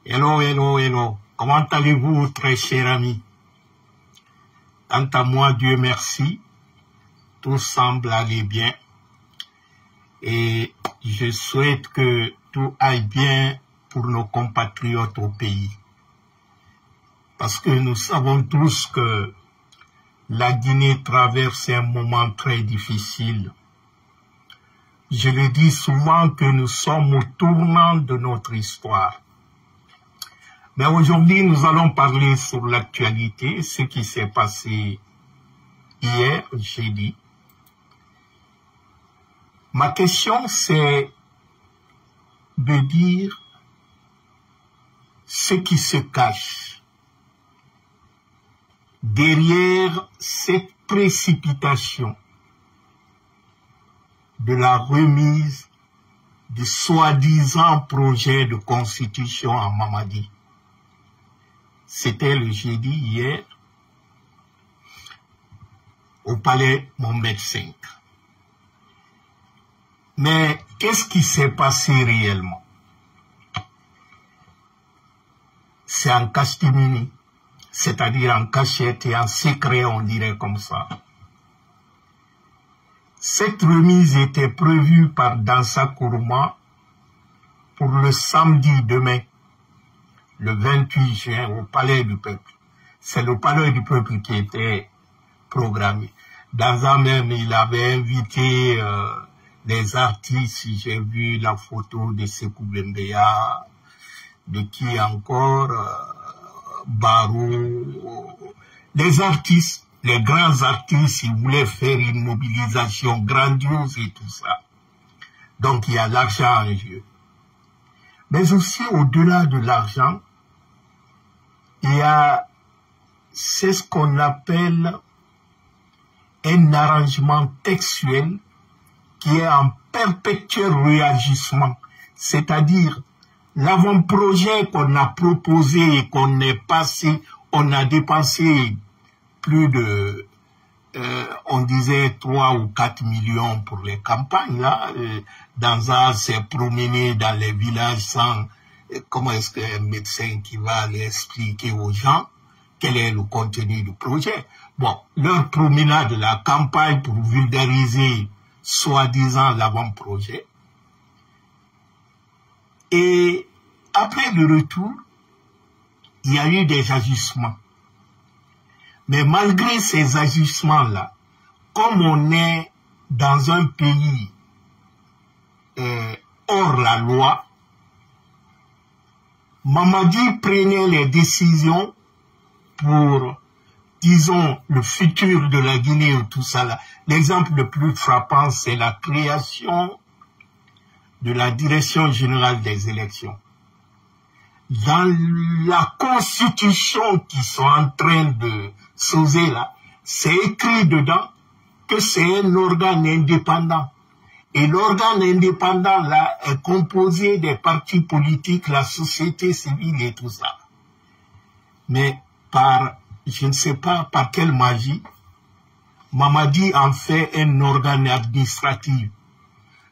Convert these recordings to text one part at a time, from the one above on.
Hello, hello, hello. Comment allez-vous, très cher ami? Quant à moi, Dieu merci, tout semble aller bien. Et je souhaite que tout aille bien pour nos compatriotes au pays. Parce que nous savons tous que la Guinée traverse un moment très difficile. Je le dis souvent que nous sommes au tournant de notre histoire. Mais aujourd'hui, nous allons parler sur l'actualité, ce qui s'est passé hier, jeudi. Ma question, c'est de dire ce qui se cache derrière cette précipitation de la remise du soi-disant projet de constitution en Mamadi. C'était le jeudi hier au palais Mohamed V. Mais qu'est-ce qui s'est passé réellement? C'est en catimini, c'est-à-dire en cachette et en secret, on dirait comme ça. Cette remise était prévue par Dansa Kourouma pour le samedi demain, le 28 juin, au Palais du Peuple. C'est le Palais du Peuple qui était programmé. Dansa même, il avait invité des artistes. J'ai vu la photo de Sekou Bembeya, de qui encore, Barou, les artistes. Les grands artistes, ils voulaient faire une mobilisation grandiose et tout ça. Donc, il y a l'argent en jeu. Mais aussi, au-delà de l'argent, il y a, c'est ce qu'on appelle un arrangement textuel qui est en perpétuel réagissement. C'est-à-dire, l'avant-projet qu'on a proposé et qu'on est passé, on a dépensé plus de, on disait 3 ou 4 millions pour les campagnes, là. Dansa s'est promené dans les villages sans, comment est-ce qu'un médecin qui va aller expliquer aux gens quel est le contenu du projet. Bon, leur promenade de la campagne pour vulgariser, soi-disant, l'avant-projet. Et après le retour, il y a eu des ajustements. Mais malgré ces ajustements-là, comme on est dans un pays hors la loi, Mamadi prenait les décisions pour, disons, le futur de la Guinée ou tout ça là. L'exemple le plus frappant, c'est la création de la Direction générale des élections. Dans la constitution qu'ils sont en train de sauver là, c'est écrit dedans que c'est un organe indépendant. Et l'organe indépendant là est composé des partis politiques, la société civile et tout ça. Mais par, je ne sais pas par quelle magie, Mamadi en fait un organe administratif.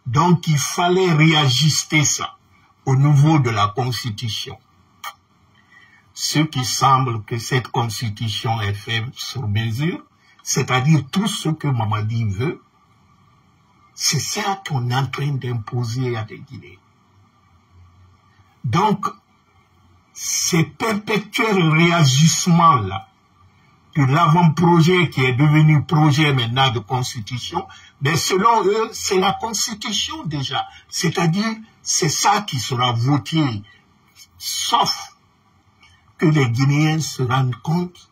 Donc il fallait réajuster ça au niveau de la Constitution. Ce qui semble que cette Constitution est faite sur mesure, c'est-à-dire tout ce que Mamadi veut, c'est ça qu'on est en train d'imposer à des Guinéens. Donc, ces perpétuels réajustements-là, de l'avant-projet qui est devenu projet maintenant de Constitution, mais selon eux, c'est la Constitution déjà. C'est-à-dire, c'est ça qui sera voté, sauf que les Guinéens se rendent compte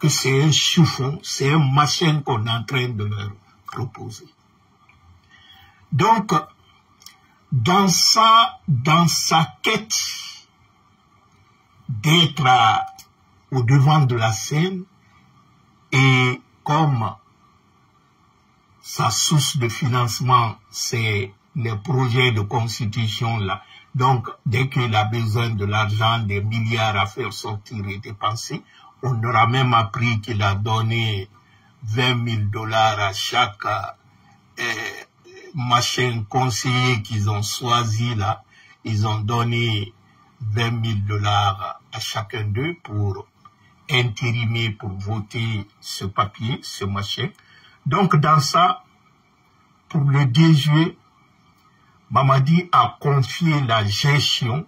que c'est un chiffon, c'est un machin qu'on est en train de leur proposer. Donc, dans sa quête d'être au devant de la scène, et comme sa source de financement, c'est les projets de constitution là. Donc, dès qu'il a besoin de l'argent, des milliards à faire sortir et dépenser, on aura même appris qu'il a donné 20 000 $ à chaque machin conseiller qu'ils ont choisi là. Ils ont donné 20 000 $ à chacun d'eux pour intérimer, pour voter ce papier, ce machin. Donc dans ça, pour le 10 juillet, Mamadi a confié la gestion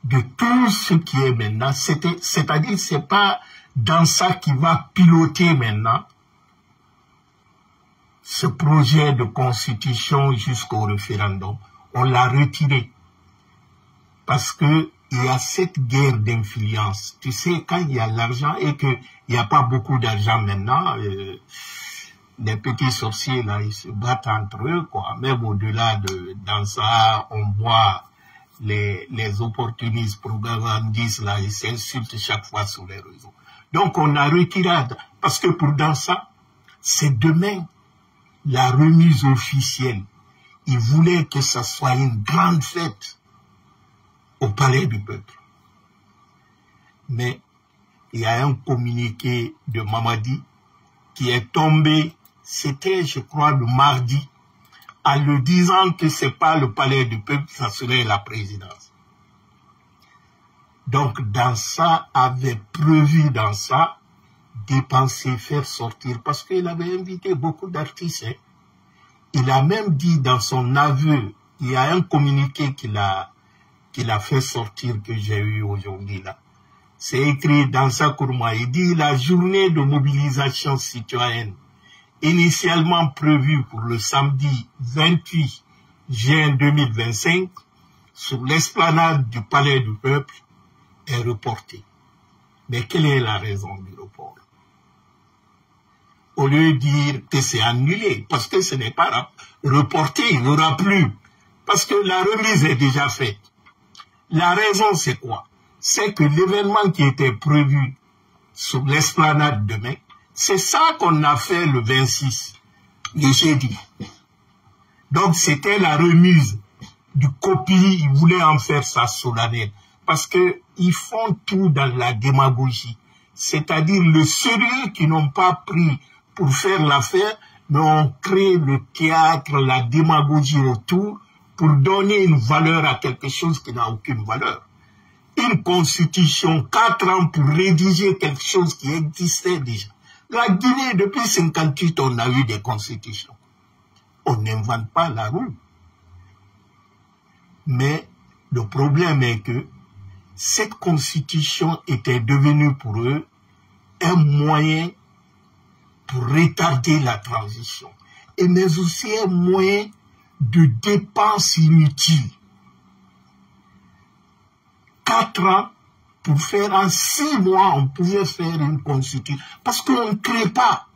de tout ce qui est maintenant, c'est-à-dire c'est pas dans ça qui va piloter maintenant ce projet de constitution jusqu'au référendum. On l'a retiré parce que il y a cette guerre d'influence. Tu sais, quand il y a l'argent et qu'il n'y a pas beaucoup d'argent maintenant, les petits sorciers là, ils se battent entre eux, quoi. Même au-delà dans ça, on voit les opportunistes propagandistes là, ils s'insultent chaque fois sur les réseaux. Donc on a retiré, parce que pour dans ça, c'est demain la remise officielle. Ils voulaient que ça soit une grande fête au palais du peuple. Mais il y a un communiqué de Mamadi qui est tombé, c'était je crois le mardi, en le disant que c'est pas le palais du peuple, ça serait la présidence. Donc dans ça, avait prévu dans ça, dépenser, faire sortir, parce qu'il avait invité beaucoup d'artistes. Hein. Il a même dit dans son aveu, il y a un communiqué qu'il a fait sortir que j'ai eu aujourd'hui là. C'est écrit dans sa courma. Il dit la journée de mobilisation citoyenne initialement prévue pour le samedi 28 juin 2025 sur l'esplanade du Palais du Peuple est reportée. Mais quelle est la raison du report? Au lieu de dire que c'est annulé, parce que ce n'est pas reporté, il n'y aura plus, parce que la remise est déjà faite. La raison, c'est quoi? C'est que l'événement qui était prévu sur l'esplanade demain, c'est ça qu'on a fait le 26, le jeudi. Donc, c'était la remise du copie, ils voulaient en faire ça solennel. Parce que ils font tout dans la démagogie. C'est-à-dire le sérieux qu'ils n'ont pas pris pour faire l'affaire, mais on crée le théâtre, la démagogie autour, pour donner une valeur à quelque chose qui n'a aucune valeur. Une constitution, 4 ans pour rédiger quelque chose qui existait déjà. La Guinée, depuis 1958, on a eu des constitutions. On n'invente pas la roue. Mais le problème est que cette constitution était devenue pour eux un moyen pour retarder la transition. Et mais aussi un moyen de dépenses inutiles. 4 ans pour faire en 6 mois, on pouvait faire une constitution. Parce qu'on ne crée pas.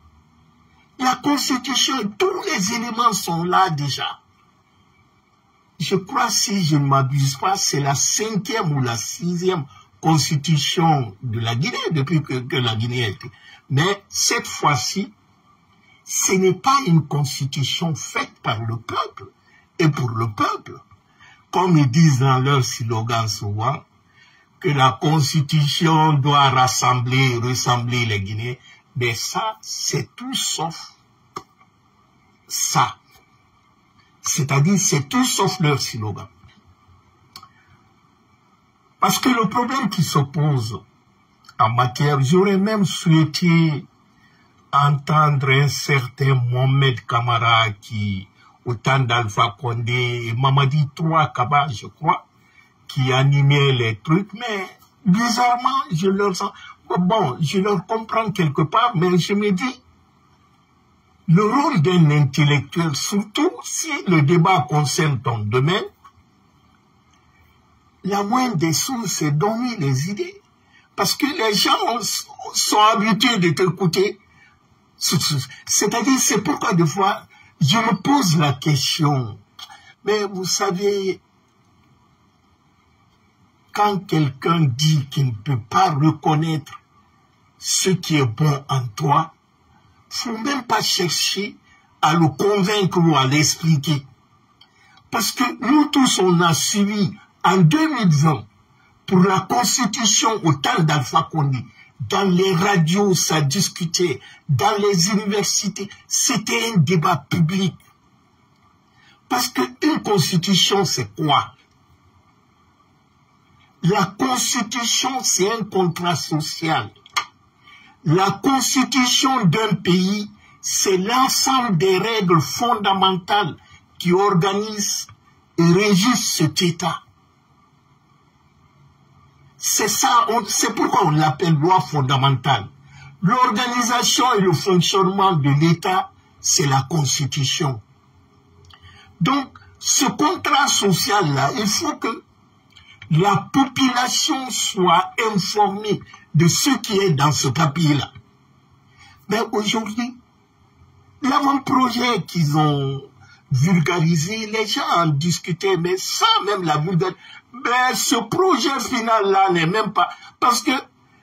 La constitution, tous les éléments sont là déjà. Je crois, si je ne m'abuse pas, c'est la 5e ou la 6e constitution de la Guinée, depuis que la Guinée a été. Mais cette fois-ci, ce n'est pas une constitution faite par le peuple et pour le peuple. Comme ils disent dans leur slogan souvent, que la constitution doit ressembler les Guinéens. Mais ça, c'est tout sauf ça. C'est-à-dire, c'est tout sauf leur slogan. Parce que le problème qui se pose en matière, j'aurais même souhaité entendre un certain Mohamed Kamara qui, au temps d'Alpha Condé et Mamadi III Kaba, je crois, qui animait les trucs, mais bizarrement, je leur comprends quelque part, mais je me dis, le rôle d'un intellectuel, surtout si le débat concerne ton domaine, la moindre des choses, c'est donner les idées. Parce que les gens sont habitués de t'écouter. C'est-à-dire, c'est pourquoi des fois, je me pose la question. Mais vous savez, quand quelqu'un dit qu'il ne peut pas reconnaître ce qui est bon en toi, il ne faut même pas chercher à le convaincre ou à l'expliquer. Parce que nous tous, on a suivi en 2020, pour la Constitution au temps d'Alpha Condé, dans les radios, ça discutait, dans les universités, c'était un débat public. Parce qu'une Constitution, c'est quoi? La Constitution, c'est un contrat social. La Constitution d'un pays, c'est l'ensemble des règles fondamentales qui organisent et régissent cet État. C'est ça, c'est pourquoi on l'appelle loi fondamentale. L'organisation et le fonctionnement de l'État, c'est la Constitution. Donc, ce contrat social-là, il faut que la population soit informée de ce qui est dans ce papier-là. Mais aujourd'hui, l'avant-projet qu'ils ont vulgarisé, les gens en discutaient, mais sans même la vulgarisation. Mais ce projet final-là n'est même pas... Parce que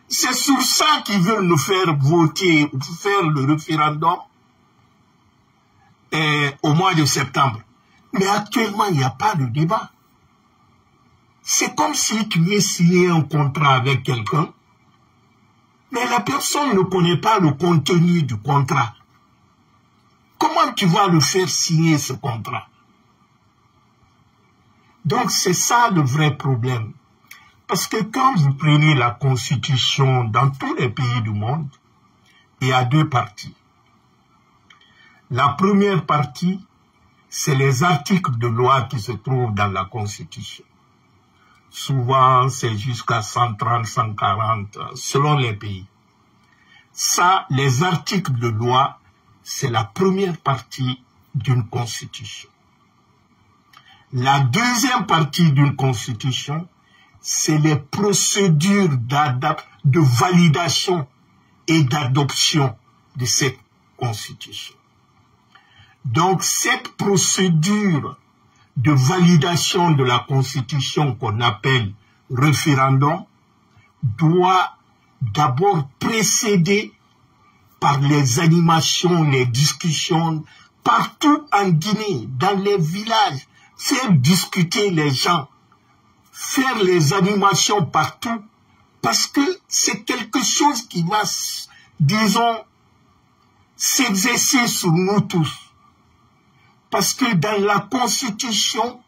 c'est sur ça qu'ils veulent nous faire voter, ou faire le référendum au mois de septembre. Mais actuellement, il n'y a pas de débat. C'est comme si tu veux signer un contrat avec quelqu'un, mais la personne ne connaît pas le contenu du contrat. Comment tu vas le faire signer ce contrat? Donc c'est ça le vrai problème. Parce que quand vous prenez la Constitution dans tous les pays du monde, il y a deux parties. La première partie, c'est les articles de loi qui se trouvent dans la Constitution. Souvent, c'est jusqu'à 130, 140, selon les pays. Ça, les articles de loi, c'est la première partie d'une Constitution. La deuxième partie d'une Constitution, c'est les procédures de validation et d'adoption de cette Constitution. Donc, cette procédure de validation de la Constitution qu'on appelle référendum doit d'abord précéder par les animations, les discussions, partout en Guinée, dans les villages, faire discuter les gens, faire les animations partout, parce que c'est quelque chose qui va, disons, s'exercer sur nous tous. Parce que dans la Constitution,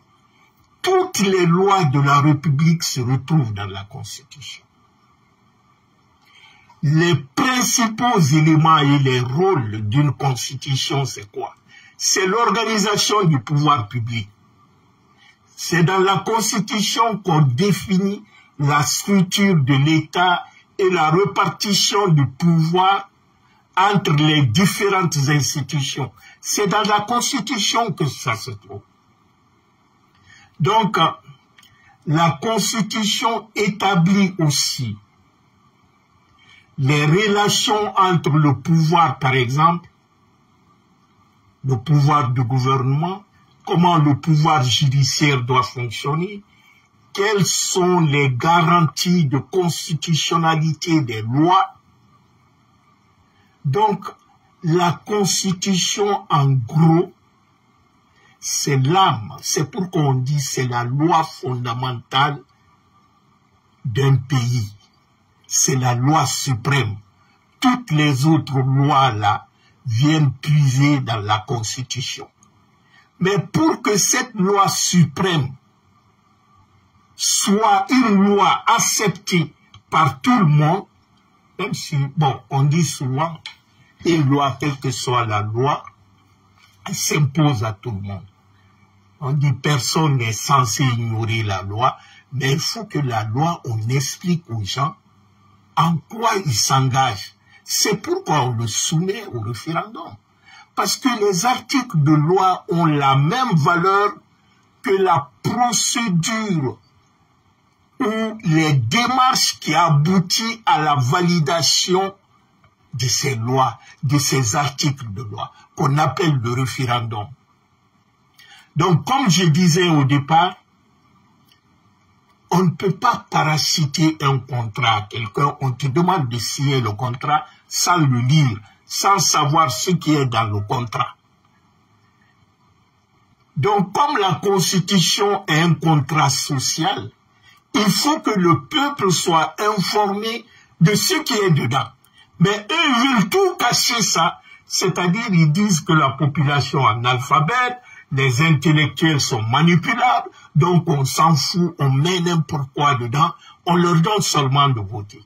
toutes les lois de la République se retrouvent dans la Constitution. Les principaux éléments et les rôles d'une Constitution, c'est quoi? C'est l'organisation du pouvoir public. C'est dans la Constitution qu'on définit la structure de l'État et la répartition du pouvoir entre les différentes institutions. C'est dans la Constitution que ça se trouve. Donc, la Constitution établit aussi les relations entre le pouvoir, par exemple, le pouvoir du gouvernement, comment le pouvoir judiciaire doit fonctionner, quelles sont les garanties de constitutionnalité des lois. Donc, la Constitution, en gros, c'est l'âme. C'est pourquoi on dit c'est la loi fondamentale d'un pays. C'est la loi suprême. Toutes les autres lois-là viennent puiser dans la Constitution. Mais pour que cette loi suprême soit une loi acceptée par tout le monde, même si, bon, on dit souvent, une loi, quelle que soit la loi, elle s'impose à tout le monde. On dit personne n'est censé ignorer la loi, mais il faut que la loi, on explique aux gens en quoi ils s'engagent. C'est pourquoi on le soumet au référendum. Parce que les articles de loi ont la même valeur que la procédure ou les démarches qui aboutissent à la validation de ces lois, de ces articles de loi, qu'on appelle le référendum. Donc, comme je disais au départ, on ne peut pas parasiter un contrat à quelqu'un. On te demande de signer le contrat sans le lire, sans savoir ce qui est dans le contrat. Donc, comme la Constitution est un contrat social, il faut que le peuple soit informé de ce qui est dedans. Mais eux, ils veulent tout cacher ça. C'est-à-dire, ils disent que la population est analphabète, les intellectuels sont manipulables, Donc on s'en fout, on met n'importe quoi dedans, on leur donne seulement de voter.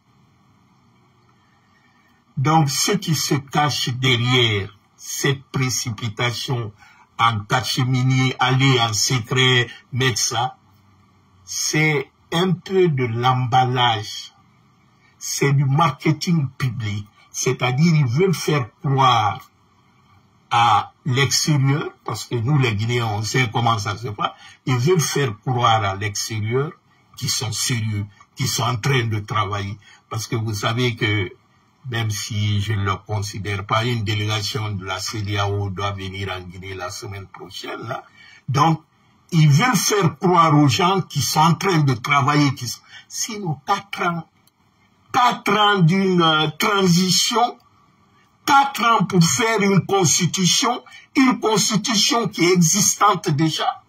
Donc ce qui se cache derrière cette précipitation en catimini, aller en secret, mettre ça, c'est un peu de l'emballage, c'est du marketing public, c'est-à-dire ils veulent faire croire à l'extérieur, parce que nous les Guinéens on sait comment ça se passe, ils veulent faire croire à l'extérieur qu'ils sont sérieux, qu'ils sont en train de travailler, parce que vous savez que même si je ne le considère pas, une délégation de la CEDEAO doit venir en Guinée la semaine prochaine, là. Donc, ils veulent faire croire aux gens qu'ils sont en train de travailler, sinon 4 ans d'une transition, 4 ans pour faire une constitution qui est existante déjà.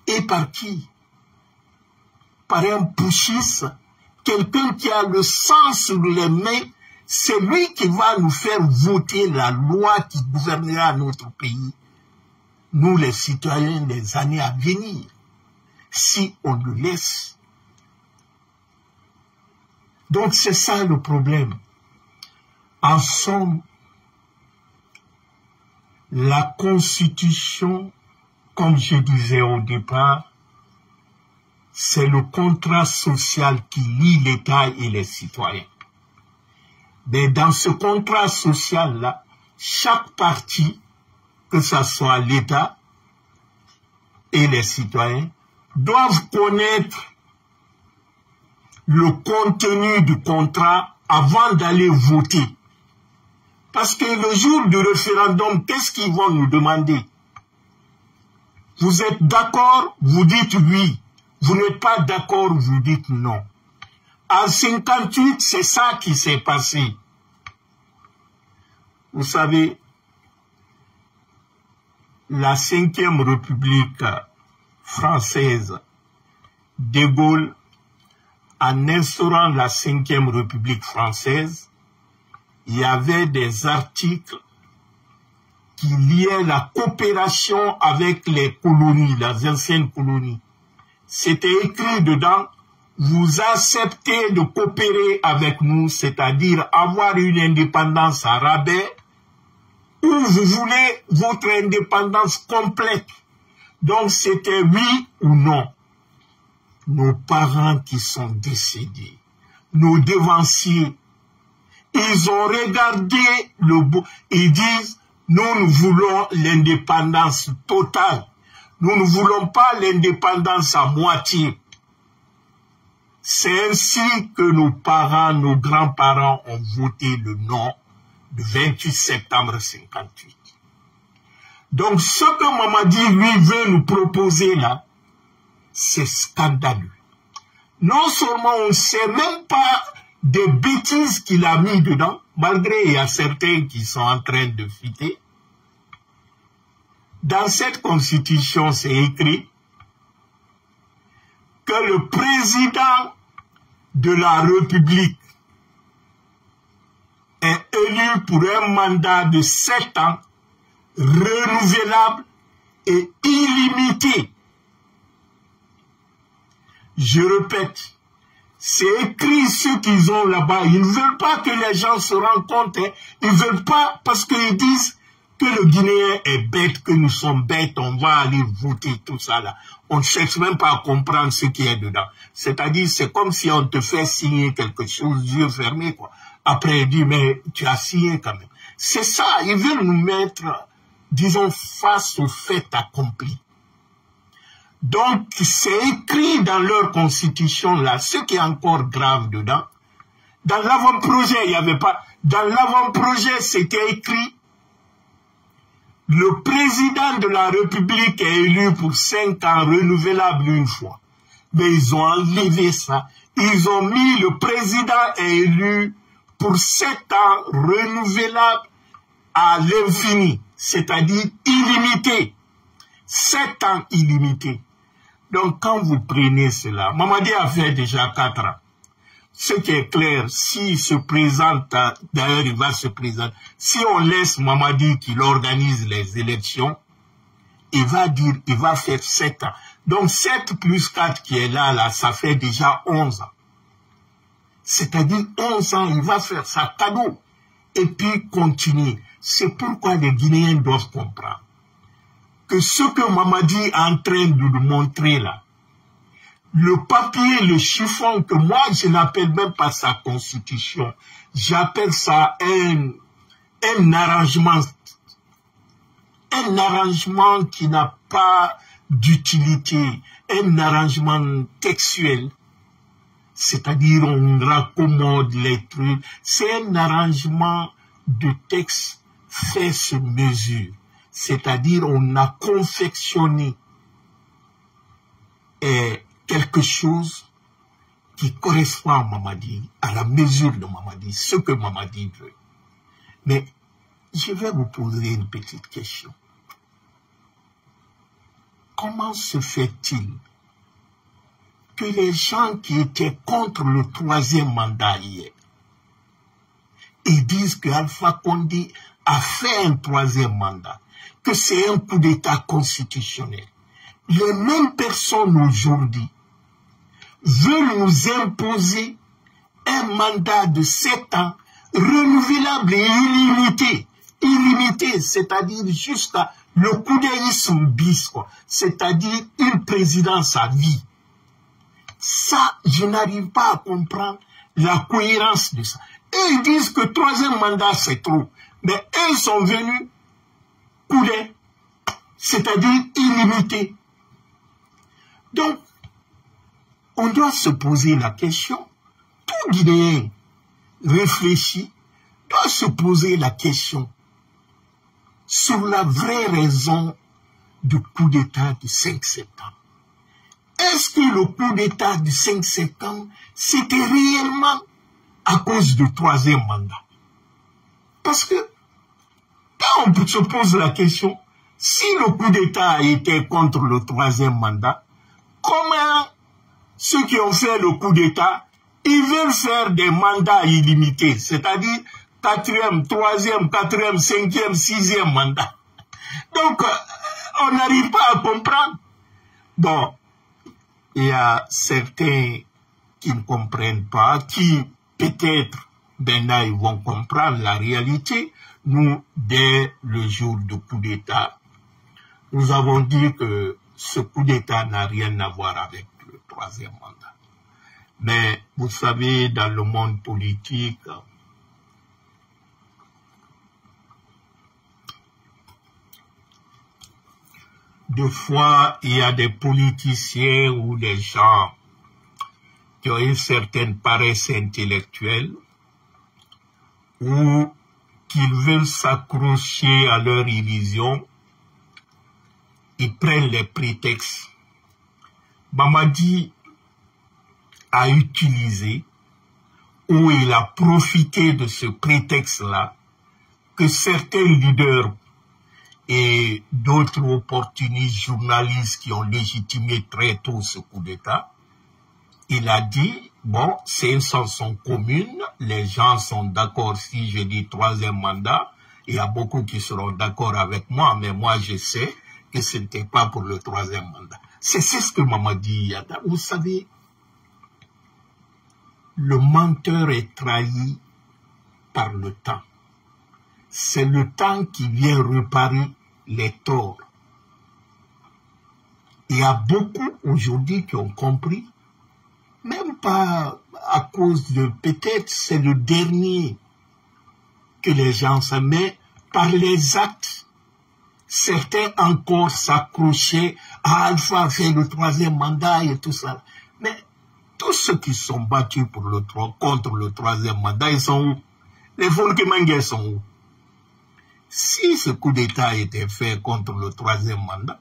Et par qui? Par un putschiste, quelqu'un qui a le sang sur les mains, c'est lui qui va nous faire voter la loi qui gouvernera notre pays, nous les citoyens, des années à venir, si on le laisse. Donc c'est ça le problème. En somme, la Constitution, comme je disais au départ, c'est le contrat social qui lie l'État et les citoyens. Mais dans ce contrat social-là, chaque parti, que ce soit l'État et les citoyens, doivent connaître le contenu du contrat avant d'aller voter. Parce que le jour du référendum, qu'est-ce qu'ils vont nous demander? Vous êtes d'accord, vous dites oui. Vous n'êtes pas d'accord, vous dites non. En 58, c'est ça qui s'est passé. Vous savez, la 5e République française, De Gaulle, en instaurant la 5e République française, il y avait des articles qui liaient la coopération avec les colonies, les anciennes colonies. C'était écrit dedans, vous acceptez de coopérer avec nous, c'est-à-dire avoir une indépendance à rabais, ou vous voulez votre indépendance complète. Donc c'était oui ou non. Nos parents qui sont décédés, nos devanciers, ils ont regardé le bout, ils disent, nous voulons l'indépendance totale. Nous ne voulons pas l'indépendance à moitié. C'est ainsi que nos parents, nos grands-parents ont voté le non du 28 septembre 58. Donc ce que Mamadi lui veut nous proposer là, c'est scandaleux. Non seulement on ne sait même pas des bêtises qu'il a mis dedans, malgré il y a certains qui sont en train de fuiter. Dans cette constitution, c'est écrit que le président de la République est élu pour un mandat de 7 ans, renouvelable et illimité. Je répète, c'est écrit ce qu'ils ont là-bas. Ils ne veulent pas que les gens se rendent compte. Hein. Ils ne veulent pas parce qu'ils disent que le Guinéen est bête, que nous sommes bêtes, on va aller voter, tout ça là. On ne cherche même pas à comprendre ce qui est dedans. C'est-à-dire, c'est comme si on te fait signer quelque chose, yeux fermés, quoi. Après, il dit, mais tu as signé quand même. C'est ça, ils veulent nous mettre, disons, face au fait accompli. Donc, c'est écrit dans leur constitution là, ce qui est encore grave dedans. Dans l'avant-projet, il n'y avait pas, dans l'avant-projet, c'était écrit, le président de la République est élu pour 5 ans, renouvelable une fois. Mais ils ont enlevé ça. Ils ont mis le président est élu pour 7 ans, renouvelable à l'infini, c'est-à-dire illimité. 7 ans illimité. Donc quand vous prenez cela, Mamadi a fait déjà 4 ans. Ce qui est clair, s'il se présente, d'ailleurs il va se présenter, si on laisse Mamadi qu'il organise les élections, il va dire, il va faire 7 ans. Donc 7 plus 4 qui est là, ça fait déjà 11 ans. C'est-à-dire 11 ans, il va faire ça cadeau. Et puis continuer. C'est pourquoi les Guinéens doivent comprendre que ce que Mamadi est en train de nous montrer là, le papier, le chiffon que moi je n'appelle même pas sa constitution, j'appelle ça un arrangement qui n'a pas d'utilité, un arrangement textuel, c'est-à-dire on raccommode les trucs, c'est un arrangement de texte fait sur mesure, c'est-à-dire on a confectionné quelque chose qui correspond à Mamadi, à la mesure de Mamadi, ce que Mamadi veut. Mais je vais vous poser une petite question. Comment se fait-il que les gens qui étaient contre le 3e mandat hier, ils disent que Alpha Condé a fait un 3e mandat, que c'est un coup d'État constitutionnel. Les mêmes personnes aujourd'hui veulent nous imposer un mandat de 7 ans renouvelable et illimité. Illimité, c'est-à-dire jusqu'à le coudéisme bis, quoi. C'est-à-dire une présidence à vie. Ça, je n'arrive pas à comprendre la cohérence de ça. Et ils disent que 3e mandat, c'est trop. Mais eux sont venus couler, c'est-à-dire illimité. Donc, on doit se poser la question, tout Guinéen réfléchi doit se poser la question sur la vraie raison du coup d'État du 5 septembre. Est-ce que le coup d'État du 5 septembre, c'était réellement à cause du 3e mandat? Parce que, quand on se pose la question, si le coup d'État a été contre le 3e mandat, comment ceux qui ont fait le coup d'État, ils veulent faire des mandats illimités, c'est-à-dire 4e, 3e, 4e, 5e, 6e mandat. Donc, on n'arrive pas à comprendre. Bon, il y a certains qui ne comprennent pas, qui peut-être, maintenant, ils vont comprendre la réalité. Nous, dès le jour du coup d'État, nous avons dit que ce coup d'État n'a rien à voir avec le 3e mandat. Mais vous savez, dans le monde politique, des fois, il y a des politiciens ou des gens qui ont une certaine paresse intellectuelle ou qu'ils veulent s'accrocher à leur illusion. Ils prennent les prétextes. Mamadi a utilisé ou il a profité de ce prétexte-là que certains leaders et d'autres opportunistes journalistes qui ont légitimé très tôt ce coup d'État, il a dit, bon, c'est une chanson commune, les gens sont d'accord si je dis 3e mandat, il y a beaucoup qui seront d'accord avec moi, mais moi je sais que ce n'était pas pour le 3e mandat. C'est ce que Mamadi a dit. Vous savez, le menteur est trahi par le temps. C'est le temps qui vient réparer les torts. Il y a beaucoup aujourd'hui qui ont compris, même pas à cause de, peut-être c'est le dernier que les gens savent, mais par les actes, certains encore s'accrochaient à Alpha fait le 3e mandat et tout ça. Mais tous ceux qui sont battus pour contre le 3e mandat, ils sont où? Les Volkemanguais sont où? Si ce coup d'État était fait contre le 3e mandat,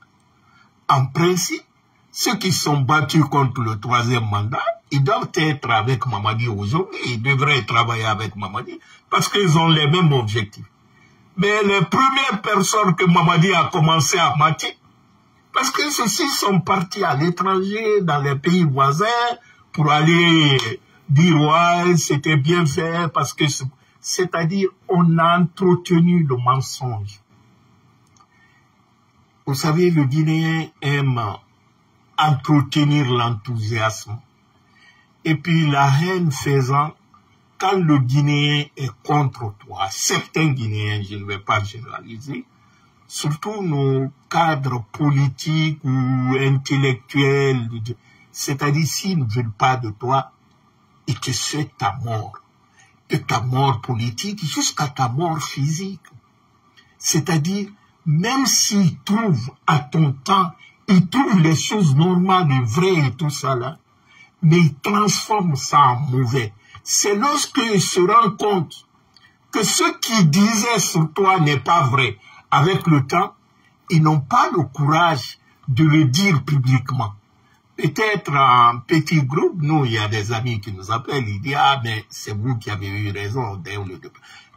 en principe, ceux qui sont battus contre le 3e mandat, ils doivent être avec Mamadi aujourd'hui, ils devraient travailler avec Mamadi, parce qu'ils ont les mêmes objectifs. Mais les premières personnes que Mamadi a commencé à mater, parce que ceux-ci sont partis à l'étranger, dans les pays voisins, pour aller dire, ouais, c'était bien fait, parce que c'est-à-dire, on a entretenu le mensonge. Vous savez, le Guinéen aime entretenir l'enthousiasme. Et puis la haine faisant, quand le Guinéen est contre toi, certains Guinéens, je ne vais pas généraliser, surtout nos cadres politiques ou intellectuels, c'est-à-dire s'ils ne veulent pas de toi, ils te souhaitent ta mort. De ta mort politique jusqu'à ta mort physique. C'est-à-dire, même s'ils trouvent à ton temps, ils trouvent les choses normales et vraies et tout ça là, mais ils transforment ça en mauvais. C'est lorsqu'ils se rendent compte que ce qu'ils disaient sur toi n'est pas vrai. Avec le temps, ils n'ont pas le courage de le dire publiquement. Peut-être en petit groupe, nous, il y a des amis qui nous appellent, ils disent « Ah, mais c'est vous qui avez eu raison. »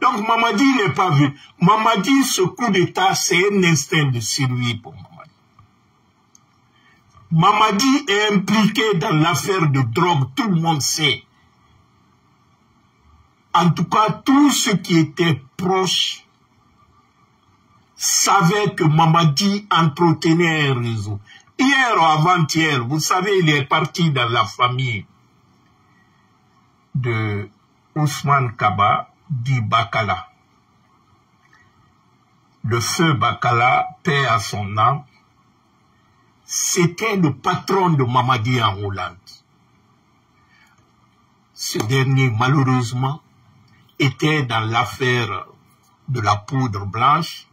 Donc, Mamadi n'est pas vu. Mamadi, ce coup d'État, c'est un instinct de survie pour Mamadi. Mamadi est impliqué dans l'affaire de drogue, tout le monde sait. En tout cas, tous ceux qui étaient proches savaient que Mamadi entretenait un réseau. Hier ou avant-hier, vous savez, il est parti dans la famille de Ousmane Kaba, dit Bakala. Le feu Bakala, paix à son âme, c'était le patron de Mamadi en Hollande. Ce dernier, malheureusement, était dans l'affaire de la poudre blanche,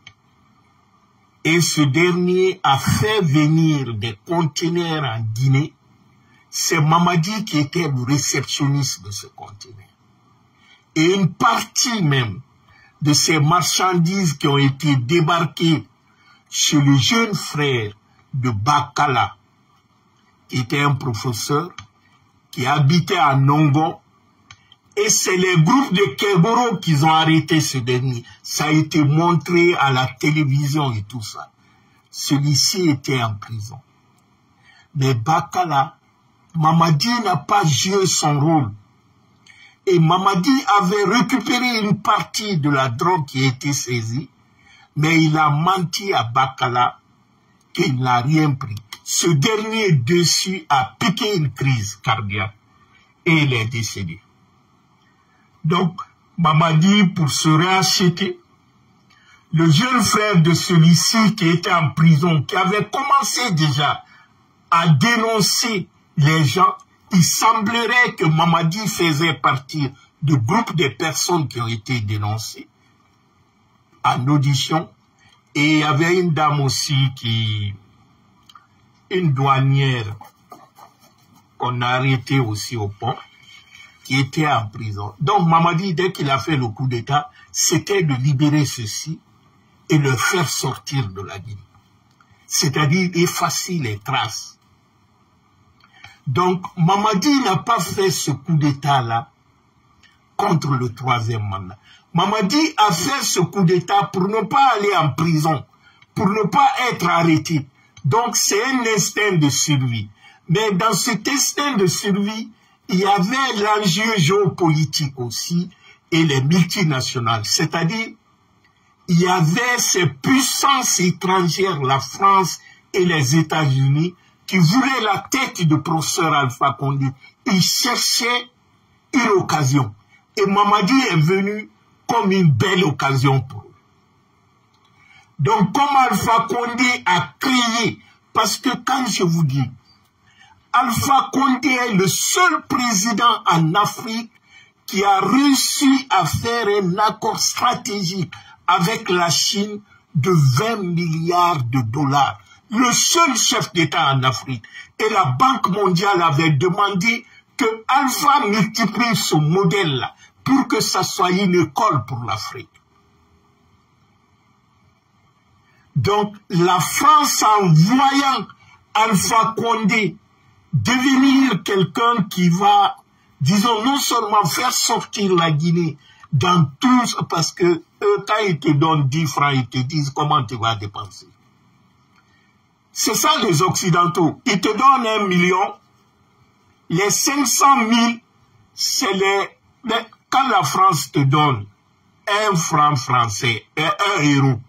et ce dernier a fait venir des conteneurs en Guinée. C'est Mamadi qui était le réceptionniste de ce conteneur. Et une partie même de ces marchandises qui ont été débarquées chez le jeune frère de Bakala, qui était un professeur, qui habitait à Nongo, et c'est les groupes de Keboro qui ont arrêté ce dernier. Ça a été montré à la télévision et tout ça. Celui-ci était en prison. Mais Bakala, Mamadi n'a pas joué son rôle. Et Mamadi avait récupéré une partie de la drogue qui a été saisie, mais il a menti à Bakala qu'il n'a rien pris. Ce dernier dessus a piqué une crise cardiaque et il est décédé. Donc, Mamadi, pour se réacheter, le jeune frère de celui-ci qui était en prison, qui avait commencé déjà à dénoncer les gens, il semblerait que Mamadi faisait partie du groupe de personnes qui ont été dénoncées en audition. Et il y avait une dame aussi une douanière qu'on a arrêtée aussi au pont, qui était en prison. Donc Mamadi, dès qu'il a fait le coup d'État, c'était de libérer ceux-ci et le faire sortir de la Guinée. C'est-à-dire effacer les traces. Donc Mamadi n'a pas fait ce coup d'État-là contre le troisième mandat. Mamadi a fait ce coup d'État pour ne pas aller en prison, pour ne pas être arrêté. Donc c'est un instinct de survie. Mais dans cet instinct de survie, il y avait l'enjeu géopolitique aussi et les multinationales. C'est-à-dire, il y avait ces puissances étrangères, la France et les États-Unis, qui voulaient la tête du professeur Alpha Condé. Ils cherchaient une occasion. Et Mamadi est venu comme une belle occasion pour eux. Donc, comme Alpha Condé a crié, parce que quand je vous dis, Alpha Condé est le seul président en Afrique qui a réussi à faire un accord stratégique avec la Chine de 20 milliards de dollars. Le seul chef d'État en Afrique. Et la Banque mondiale avait demandé que Alpha multiplie ce modèle-là pour que ça soit une école pour l'Afrique. Donc, la France, en voyant Alpha Condé devenir quelqu'un qui va, disons, non seulement faire sortir la Guinée dans tout, parce que eux, quand ils te donnent 10 francs, ils te disent comment tu vas dépenser. C'est ça les Occidentaux. Ils te donnent 1 million, les 500 000, c'est quand la France te donne 1 franc français et 1 euro,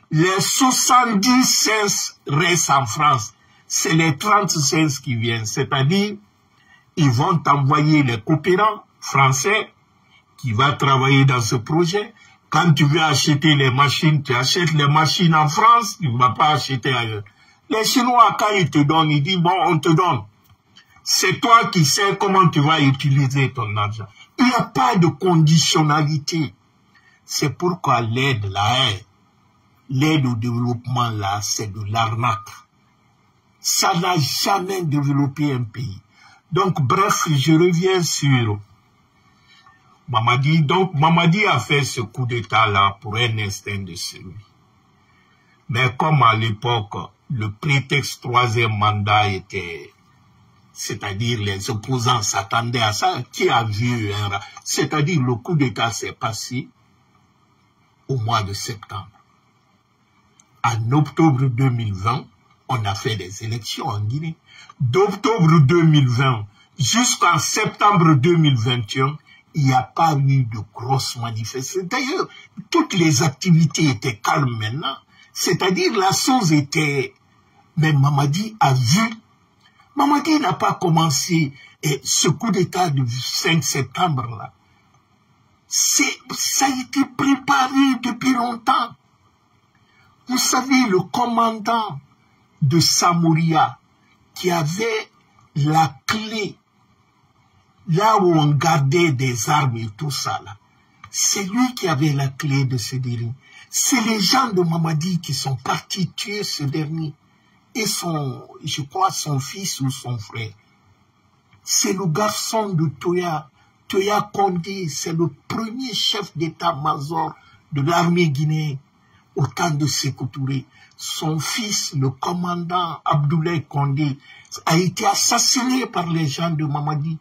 les 70 cents restent en France. c'est les 36 qui viennent. C'est-à-dire, ils vont t'envoyer les coopérants français qui vont travailler dans ce projet. Quand tu veux acheter les machines, tu achètes les machines en France, tu ne vas pas acheter ailleurs. Les Chinois, quand ils te donnent, ils disent, bon, on te donne. C'est toi qui sais comment tu vas utiliser ton argent. Il n'y a pas de conditionnalité. C'est pourquoi l'aide, l'aide au développement, là, c'est de l'arnaque. Ça n'a jamais développé un pays. Donc, bref, je reviens sur Mamadi. Donc, Mamadi a fait ce coup d'État-là pour un instinct de survie. Mais comme à l'époque, le prétexte troisième mandat était... C'est-à-dire les opposants s'attendaient à ça. Qui a vu un... C'est-à-dire le coup d'État s'est passé au mois de septembre. En octobre 2020, on a fait des élections en Guinée. D'octobre 2020 jusqu'en septembre 2021, il n'y a pas eu de grosses manifestations. D'ailleurs, toutes les activités étaient calmes maintenant. C'est-à-dire la chose était... Mais Mamadi a vu... Mamadi n'a pas commencé ce coup d'État du 5 septembre là. Ça a été préparé depuis longtemps. Vous savez, le commandant de Samoria qui avait la clé là où on gardait des armes et tout ça là, c'est lui qui avait la clé de ce dernier. C'est les gens de Mamadi qui sont partis tuer ce dernier. Et je crois, son fils ou son frère. C'est le garçon de Toya Condé, c'est le premier chef d'état-major de l'armée guinéenne au temps de Sékou Touré. Son fils, le commandant Abdoulaye Condé, a été assassiné par les gens de Mamadi.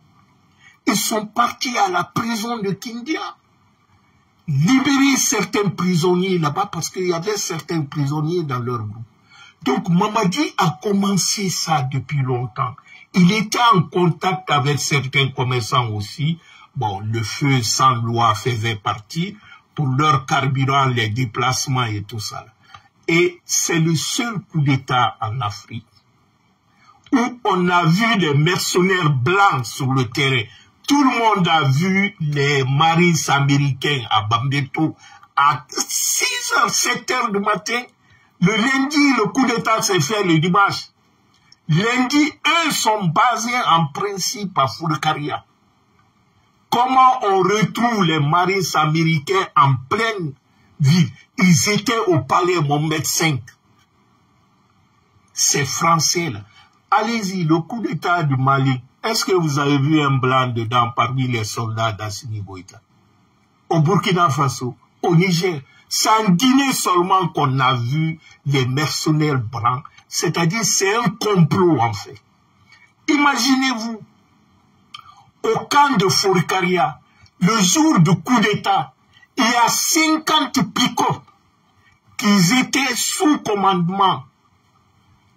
Ils sont partis à la prison de Kindia, libérer certains prisonniers là-bas parce qu'il y avait certains prisonniers dans leur groupe. Donc Mamadi a commencé ça depuis longtemps. Il était en contact avec certains commerçants aussi. Bon, le feu sans loi faisait partie pour leur carburant, les déplacements et tout ça. Et c'est le seul coup d'État en Afrique où on a vu des mercenaires blancs sur le terrain. Tout le monde a vu les Marines américains à Bambeto à 6h, 7h du matin. Le lundi, le coup d'État s'est fait le dimanche. Lundi, eux sont basés en principe à Fourkaria. Comment on retrouve les Marines américains en pleine ville? Ils étaient au palais Mohamed V. Ces Français-là. Allez-y, le coup d'État du Mali. Est-ce que vous avez vu un blanc dedans parmi les soldats d'Assimi Goïta? Au Burkina Faso, au Niger. C'est en Guinée seulement qu'on a vu les mercenaires blancs. C'est-à-dire, c'est un complot, en fait. Imaginez-vous, au camp de Fourkaria, le jour du coup d'État, il y a 50 pick-up qui étaient sous commandement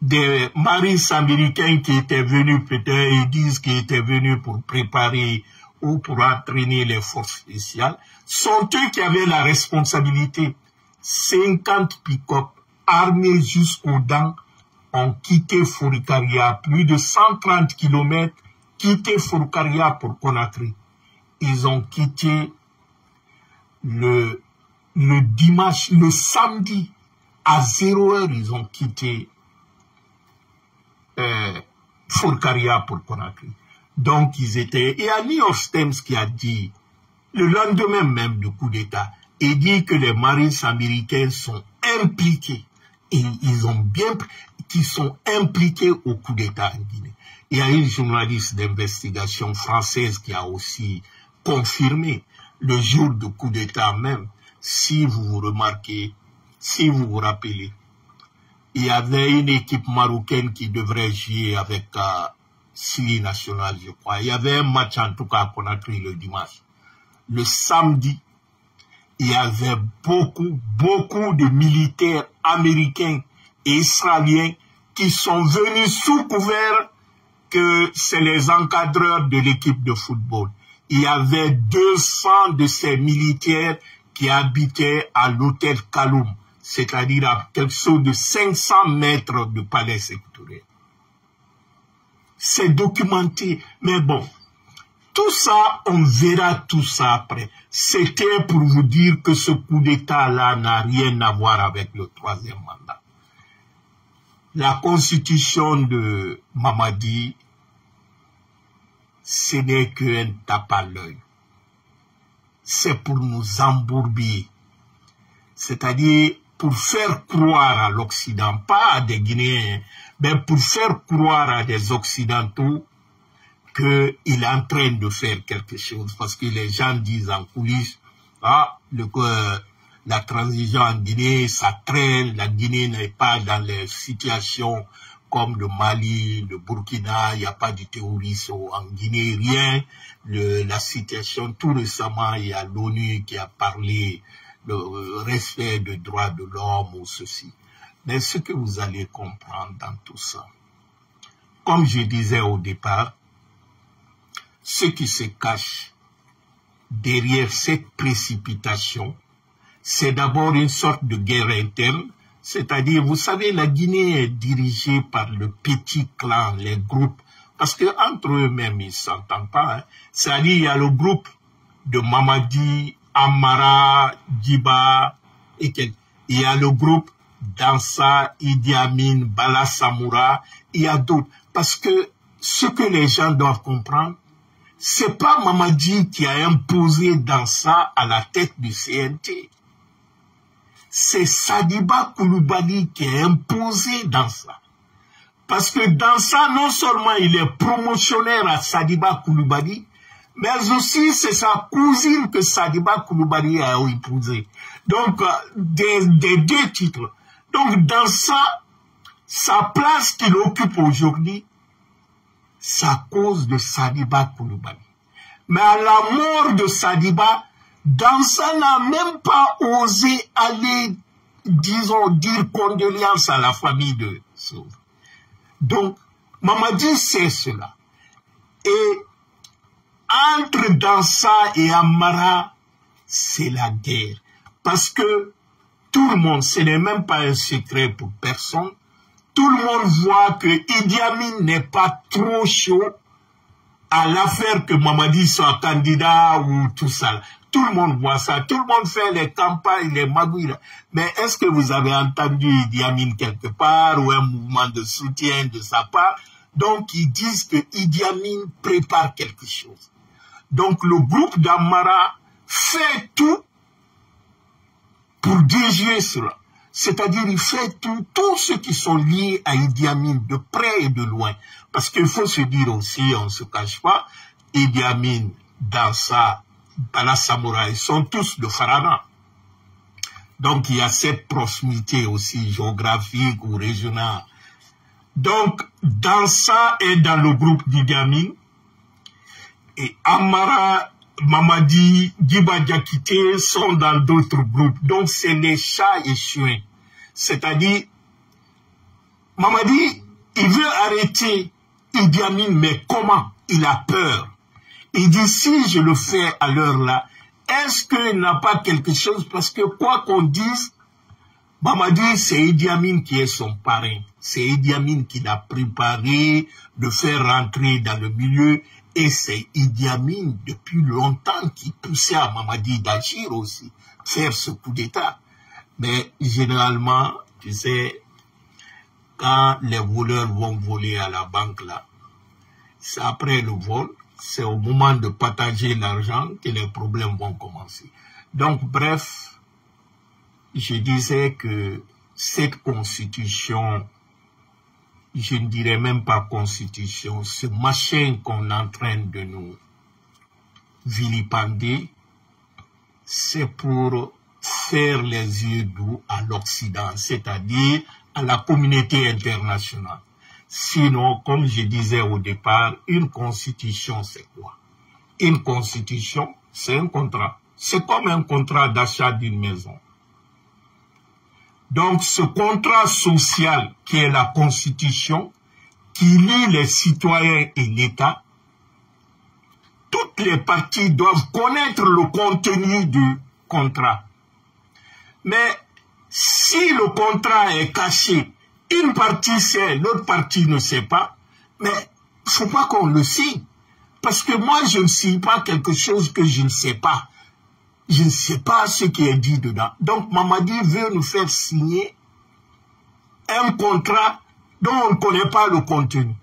des marines américains qui étaient venus, peut-être, ils disent qu'ils étaient venus pour préparer ou pour entraîner les forces spéciales, sont eux qui avaient la responsabilité. 50 pick-up armés jusqu'aux dents ont quitté Fourkaria, plus de 130 km, quitté Fourkaria pour Conakry. Ils ont quitté le dimanche, le samedi, à 0h, ils ont quitté Fourkaria pour Conakry. Donc, ils étaient... Et à New York Times qui a dit, le lendemain même du coup d'État, il dit que les marines américains sont impliqués. Et ils ont bien... qui sont impliqués au coup d'État en Guinée. Il y a une journaliste d'investigation française qui a aussi confirmé le jour du coup d'État même, si vous vous remarquez, si vous vous rappelez, il y avait une équipe marocaine qui devrait jouer avec Sili National, je crois. Il y avait un match en tout cas à Conakry le dimanche. Le samedi, il y avait beaucoup de militaires américains et israéliens qui sont venus sous couvert que c'est les encadreurs de l'équipe de football. Il y avait 200 de ces militaires qui habitaient à l'hôtel Kaloum, c'est-à-dire à quelque chose de 500 mètres du palais Sékou Touré. c'est documenté. Mais bon, tout ça, on verra tout ça après. C'était pour vous dire que ce coup d'État-là n'a rien à voir avec le troisième mandat. La constitution de Mamadi, ce n'est qu'un tape à l'œil. C'est pour nous embourber. C'est-à-dire pour faire croire à l'Occident, pas à des Guinéens, mais pour faire croire à des Occidentaux qu'il est en train de faire quelque chose. Parce que les gens disent en coulisses, ah, la transition en Guinée, ça traîne, la Guinée n'est pas dans les situations comme le Mali, le Burkina, il n'y a pas de terrorisme en Guinée, rien. La situation, tout récemment, il y a l'ONU qui a parlé le respect des droits de l'homme ou ceci. Mais ce que vous allez comprendre dans tout ça, comme je disais au départ, ce qui se cache derrière cette précipitation, c'est d'abord une sorte de guerre interne, c'est-à-dire, vous savez, la Guinée est dirigée par le petit clan, les groupes, parce qu'entre eux-mêmes, ils ne s'entendent pas. Hein. C'est-à-dire, il y a le groupe de Mamadi, Amara, Djiba, et il y a le groupe Dansa, Idi Amin, Bala Samoura, il y a d'autres. Parce que ce que les gens doivent comprendre, c'est pas Mamadi qui a imposé Dansa à la tête du CNT. C'est Sadiba Koulibaly qui a imposé Dansa. Parce que Dansa, non seulement il est promotionnaire à Sadiba Koulibaly, mais aussi c'est sa cousine que Sadiba Koulibaly a épousée. Donc, des deux titres. Donc, Dansa, sa place qu'il occupe aujourd'hui, c'est à cause de Sadiba Koulibaly. Mais à la mort de Sadiba, Dansa n'a même pas osé aller, disons, dire condoléances à la famille de Sow. Donc, Mamadi sait cela. Et entre Dansa et Amara, c'est la guerre. Parce que tout le monde, ce n'est même pas un secret pour personne, tout le monde voit que Idi Amin n'est pas trop chaud à l'affaire que Mamadi soit candidat ou tout ça. Tout le monde voit ça. Tout le monde fait les campagnes, les magouilles. Mais est-ce que vous avez entendu Idi Amin quelque part ou un mouvement de soutien de sa part? Donc, ils disent que Idi Amin prépare quelque chose. Donc, le groupe d'Amara fait tout pour déjouer cela. C'est-à-dire, il fait tout, tous ceux qui sont liés à Idi Amin, de près et de loin. Parce qu'il faut se dire aussi, on ne se cache pas, Idi Amin, Dansa, Bala Samoura, ils sont tous de Farana. Donc, il y a cette proximité aussi géographique ou régionale. Donc, Dansa est dans le groupe d'Idi Amin. Et Amara, Mamadi, Djiba Diakité sont dans d'autres groupes. Donc, c'est les chats et chiens. C'est-à-dire, Mamadi, il veut arrêter Idi Amin, mais comment? Il a peur. Il dit, si je le fais à l'heure là, est-ce qu'il n'a pas quelque chose? Parce que quoi qu'on dise, Mamadi, c'est Idi Amin qui est son parrain. C'est Idi Amin qui l'a préparé de faire rentrer dans le milieu. Et c'est Idi Amin, depuis longtemps, qui poussait à Mamadi d'agir aussi, faire ce coup d'État. Mais généralement, tu sais, quand les voleurs vont voler à la banque là, c'est après le vol, c'est au moment de partager l'argent que les problèmes vont commencer. Donc, bref, je disais que cette constitution, je ne dirais même pas constitution, ce machin qu'on est en train de nous vilipender, c'est pour faire les yeux doux à l'Occident, c'est-à-dire à la communauté internationale. Sinon, comme je disais au départ, une constitution, c'est quoi? Une constitution, c'est un contrat. C'est comme un contrat d'achat d'une maison. Donc, ce contrat social qui est la constitution, qui lie les citoyens et l'État, toutes les parties doivent connaître le contenu du contrat. Mais si le contrat est caché, une partie sait, l'autre partie ne sait pas, mais faut pas qu'on le signe. Parce que moi, je ne signe pas quelque chose que je ne sais pas. Je ne sais pas ce qui est dit dedans. Donc, Mamadi veut nous faire signer un contrat dont on ne connaît pas le contenu.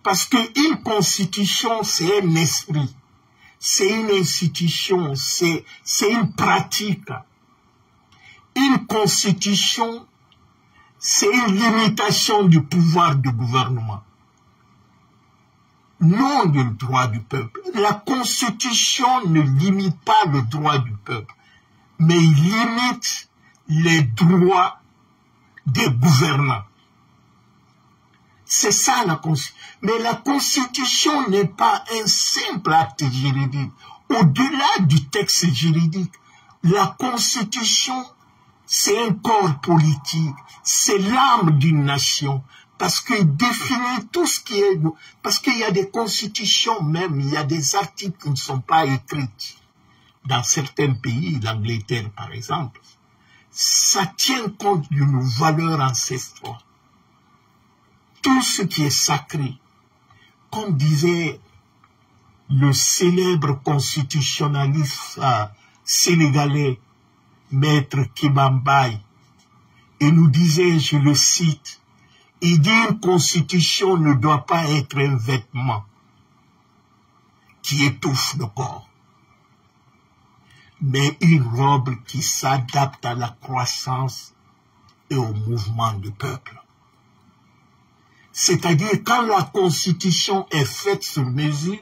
Parce qu'une constitution, c'est un esprit. C'est une institution, c'est une pratique. Une constitution, c'est une limitation du pouvoir du gouvernement. Non du droit du peuple. La Constitution ne limite pas le droit du peuple, mais il limite les droits des gouvernants. C'est ça la Constitution. Mais la Constitution n'est pas un simple acte juridique. Au-delà du texte juridique, la Constitution, c'est un corps politique, c'est l'âme d'une nation. Parce qu'il définit tout ce qui est... Parce qu'il y a des constitutions même, il y a des articles qui ne sont pas écrits. Dans certains pays, l'Angleterre par exemple, ça tient compte de nos valeurs ancestrales. Tout ce qui est sacré, comme disait le célèbre constitutionnaliste sénégalais, Maître Kibambaye, et nous disait, je le cite, il dit une constitution ne doit pas être un vêtement qui étouffe le corps, mais une robe qui s'adapte à la croissance et au mouvement du peuple. C'est-à-dire, quand la constitution est faite sur mesure,